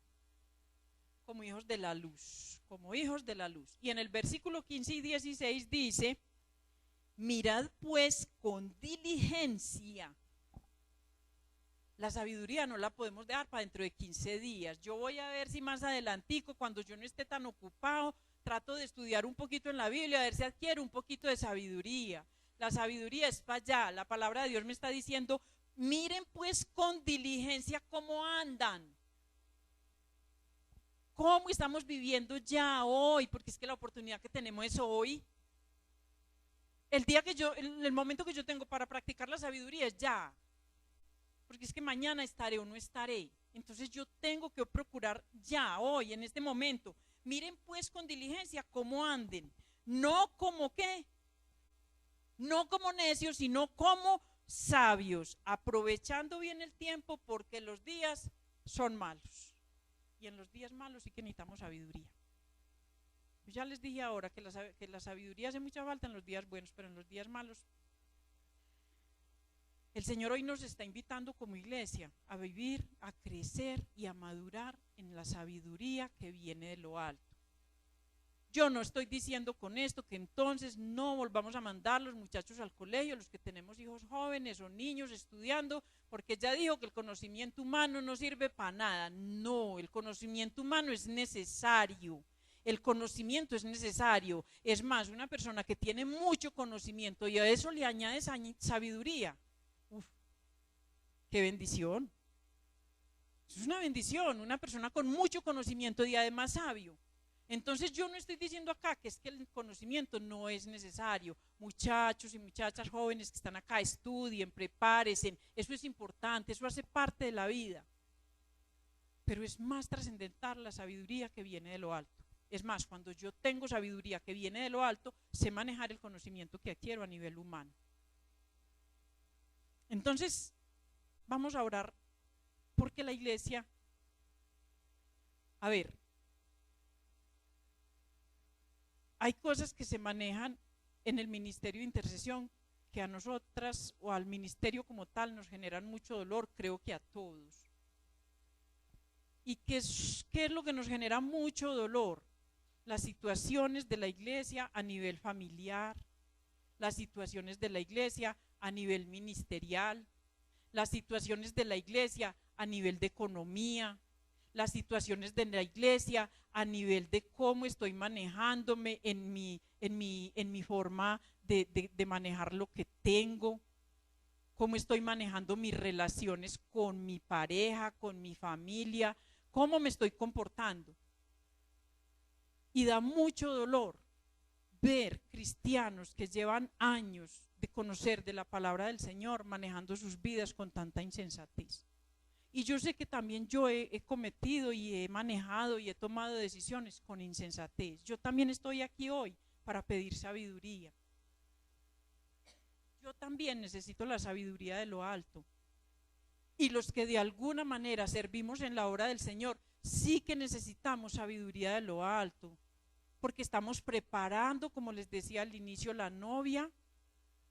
Como hijos de la luz, como hijos de la luz. Y en el versículo 15 y 16 dice, mirad pues con diligencia. La sabiduría no la podemos dejar para dentro de 15 días. Yo voy a ver si más adelantico, cuando yo no esté tan ocupado, trato de estudiar un poquito en la Biblia, a ver si adquiero un poquito de sabiduría. La sabiduría es para allá. La palabra de Dios me está diciendo, miren pues con diligencia cómo andan. ¿Cómo estamos viviendo ya hoy? Porque es que la oportunidad que tenemos es hoy. El momento que yo tengo para practicar la sabiduría es ya. Porque es que mañana estaré o no estaré. Entonces yo tengo que procurar ya, hoy, en este momento. Miren pues con diligencia cómo anden. No como qué. No como necios, sino como sabios. Aprovechando bien el tiempo porque los días son malos. Y en los días malos sí que necesitamos sabiduría. Yo ya les dije ahora que la sabiduría hace mucha falta en los días buenos, pero en los días malos. El Señor hoy nos está invitando como iglesia a vivir, a crecer y a madurar en la sabiduría que viene de lo alto. Yo no estoy diciendo con esto que entonces no volvamos a mandar los muchachos al colegio, los que tenemos hijos jóvenes o niños estudiando, porque ya dijo que el conocimiento humano no sirve para nada. No, el conocimiento humano es necesario. El conocimiento es necesario. Es más, una persona que tiene mucho conocimiento y a eso le añade sabiduría. Uf, qué bendición. Eso es una bendición, una persona con mucho conocimiento y además sabio. Entonces yo no estoy diciendo acá que es que el conocimiento no es necesario. Muchachos y muchachas jóvenes que están acá, estudien, prepárense. Eso es importante, eso hace parte de la vida. Pero es más trascendental la sabiduría que viene de lo alto. Es más, cuando yo tengo sabiduría que viene de lo alto, sé manejar el conocimiento que adquiero a nivel humano. Entonces, vamos a orar porque la iglesia, a ver, hay cosas que se manejan en el ministerio de intercesión que a nosotras o al ministerio como tal nos generan mucho dolor, creo que a todos. ¿Y qué es lo que nos genera mucho dolor? Las situaciones de la iglesia a nivel familiar, las situaciones de la iglesia a nivel ministerial, las situaciones de la iglesia a nivel de economía, las situaciones de la iglesia a nivel de cómo estoy manejándome en mi forma de manejar lo que tengo, cómo estoy manejando mis relaciones con mi pareja, con mi familia, cómo me estoy comportando. Y da mucho dolor ver cristianos que llevan años de conocer de la palabra del Señor manejando sus vidas con tanta insensatez. Y yo sé que también yo he cometido y he manejado y he tomado decisiones con insensatez. Yo también estoy aquí hoy para pedir sabiduría. Yo también necesito la sabiduría de lo alto. Y los que de alguna manera servimos en la obra del Señor, sí que necesitamos sabiduría de lo alto. Porque estamos preparando, como les decía al inicio, la novia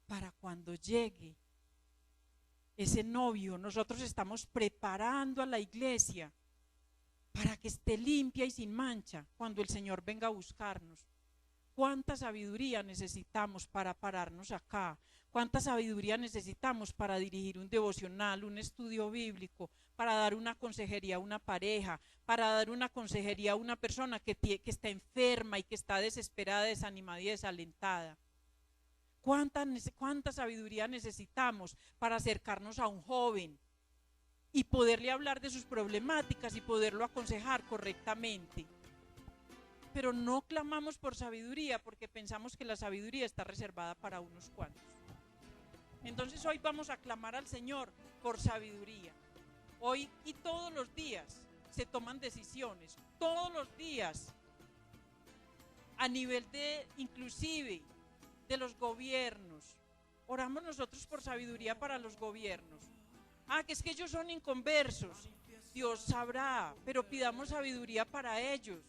para cuando llegue ese novio. Nosotros estamos preparando a la iglesia para que esté limpia y sin mancha cuando el Señor venga a buscarnos. ¿Cuánta sabiduría necesitamos para pararnos acá? ¿Cuánta sabiduría necesitamos para dirigir un devocional, un estudio bíblico, para dar una consejería a una pareja, para dar una consejería a una persona que está enferma y que está desesperada, desanimada y desalentada? ¿Cuánta sabiduría necesitamos para acercarnos a un joven y poderle hablar de sus problemáticas y poderlo aconsejar correctamente? Pero no clamamos por sabiduría porque pensamos que la sabiduría está reservada para unos cuantos. Entonces hoy vamos a clamar al Señor por sabiduría. Hoy y todos los días se toman decisiones, todos los días, a nivel de, inclusive, de los gobiernos. Oramos nosotros por sabiduría para los gobiernos. Que es que ellos son inconversos. Dios sabrá, pero pidamos sabiduría para ellos.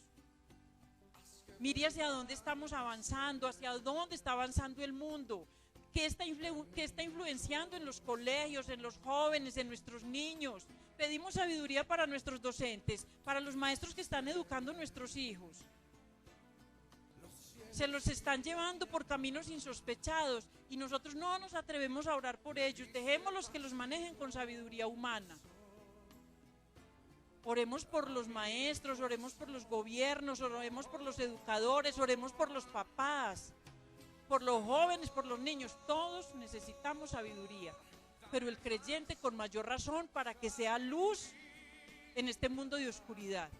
Mire hacia dónde estamos avanzando, hacia dónde está avanzando el mundo. ¿Qué está influenciando en los colegios, en los jóvenes, en nuestros niños? Pedimos sabiduría para nuestros docentes, para los maestros que están educando a nuestros hijos. Se los están llevando por caminos insospechados y nosotros no nos atrevemos a orar por ellos. Dejémoslos que los manejen con sabiduría humana. Oremos por los maestros, oremos por los gobiernos, oremos por los educadores, oremos por los papás, por los jóvenes, por los niños. Todos necesitamos sabiduría, pero el creyente con mayor razón para que sea luz en este mundo de oscuridad.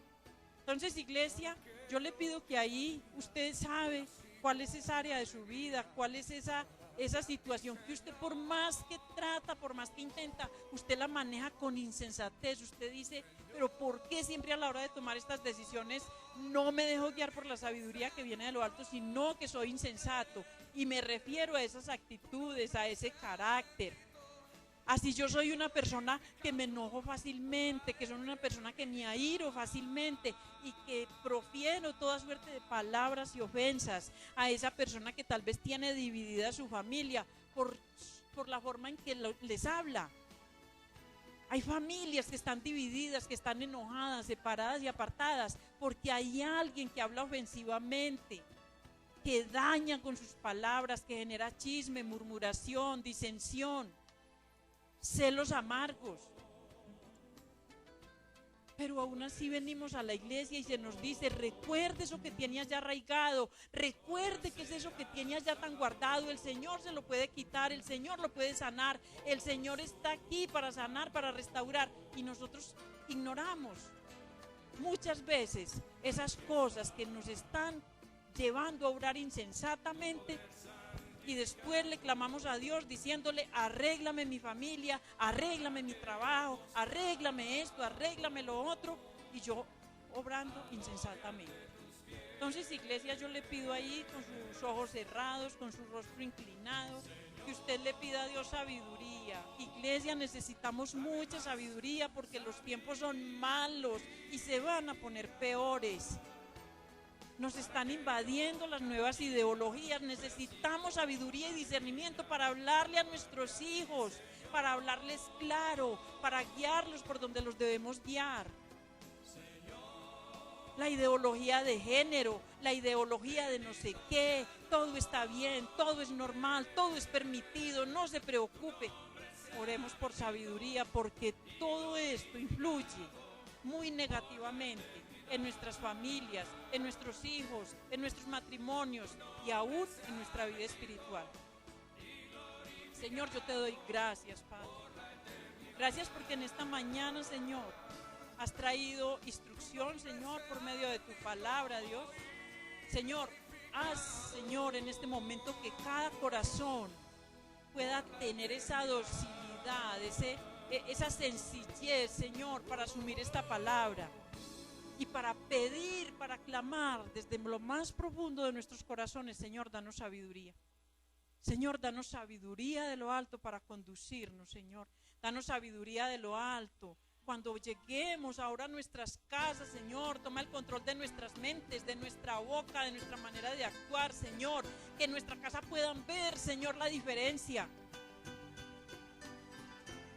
Entonces, iglesia, yo le pido que ahí usted sabe cuál es esa área de su vida, cuál es esa situación que usted por más que trata, por más que intenta, usted la maneja con insensatez. Usted dice, pero ¿por qué siempre a la hora de tomar estas decisiones no me dejo guiar por la sabiduría que viene de lo alto, sino que soy insensato? Y me refiero a esas actitudes, a ese carácter. Así yo soy una persona que me enojo fácilmente, que soy una persona que me airo fácilmente y que profiero toda suerte de palabras y ofensas a esa persona que tal vez tiene dividida su familia por la forma en que les habla. Hay familias que están divididas, que están enojadas, separadas y apartadas porque hay alguien que habla ofensivamente, que daña con sus palabras, que genera chisme, murmuración, disensión, celos amargos. Pero aún así venimos a la iglesia y se nos dice, recuerde eso que tenías ya arraigado, recuerde que es eso que tenías ya tan guardado, el Señor se lo puede quitar, el Señor lo puede sanar, el Señor está aquí para sanar, para restaurar, y nosotros ignoramos muchas veces esas cosas que nos están llevando a orar insensatamente. Y después le clamamos a Dios diciéndole, arréglame mi familia, arréglame mi trabajo, arréglame esto, arréglame lo otro, y yo obrando insensatamente. Entonces, iglesia, yo le pido ahí con sus ojos cerrados, con su rostro inclinado, que usted le pida a Dios sabiduría. Iglesia, necesitamos mucha sabiduría porque los tiempos son malos y se van a poner peores. Nos están invadiendo las nuevas ideologías. Necesitamos sabiduría y discernimiento para hablarle a nuestros hijos, para hablarles claro, para guiarlos por donde los debemos guiar. La ideología de género, la ideología de no sé qué, todo está bien, todo es normal, todo es permitido, no se preocupe. Oremos por sabiduría porque todo esto influye muy negativamente en nuestras familias, en nuestros hijos, en nuestros matrimonios y aún en nuestra vida espiritual. Señor, yo te doy gracias, Padre. Gracias porque en esta mañana, Señor, has traído instrucción, Señor, por medio de tu palabra, Dios. Señor, haz, Señor, en este momento que cada corazón pueda tener esa docilidad, esa sencillez, Señor, para asumir esta palabra. Y para pedir, para clamar desde lo más profundo de nuestros corazones, Señor, danos sabiduría. Señor, danos sabiduría de lo alto para conducirnos, Señor. Danos sabiduría de lo alto. Cuando lleguemos ahora a nuestras casas, Señor, toma el control de nuestras mentes, de nuestra boca, de nuestra manera de actuar, Señor. Que en nuestra casa puedan ver, Señor, la diferencia.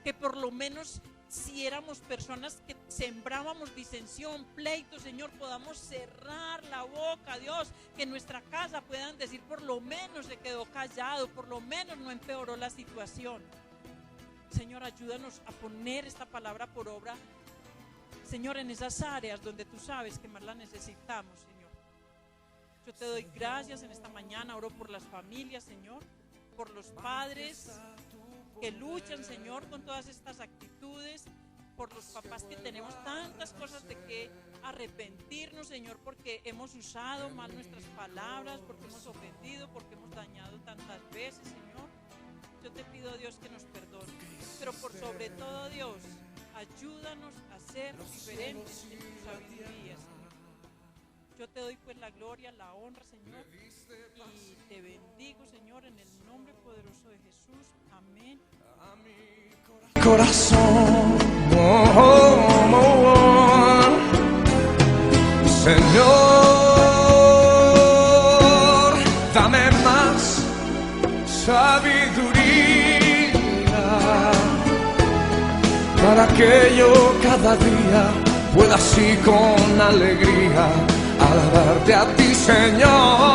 Que por lo menos si éramos personas que sembrábamos disensión, pleito, Señor, podamos cerrar la boca, Dios, que en nuestra casa puedan decir por lo menos se quedó callado, por lo menos no empeoró la situación. Señor, ayúdanos a poner esta palabra por obra, Señor, en esas áreas donde tú sabes que más la necesitamos, Señor. Yo te doy gracias en esta mañana, oro por las familias, Señor, por los padres que luchan, Señor, con todas estas actitudes, por los papás que tenemos tantas cosas de que arrepentirnos, Señor, porque hemos usado mal nuestras palabras, porque hemos ofendido, porque hemos dañado tantas veces, Señor. Yo te pido, Dios, que nos perdone, pero por sobre todo, Dios, ayúdanos a ser diferentes en tu sabiduría, Señor. Yo te doy pues la gloria, la honra, Señor, y te bendigo, Señor, en el nombre poderoso de Jesús. Amén. Corazón, Señor, dame más sabiduría para que yo cada día pueda así con alegría alabarte a ti, Señor.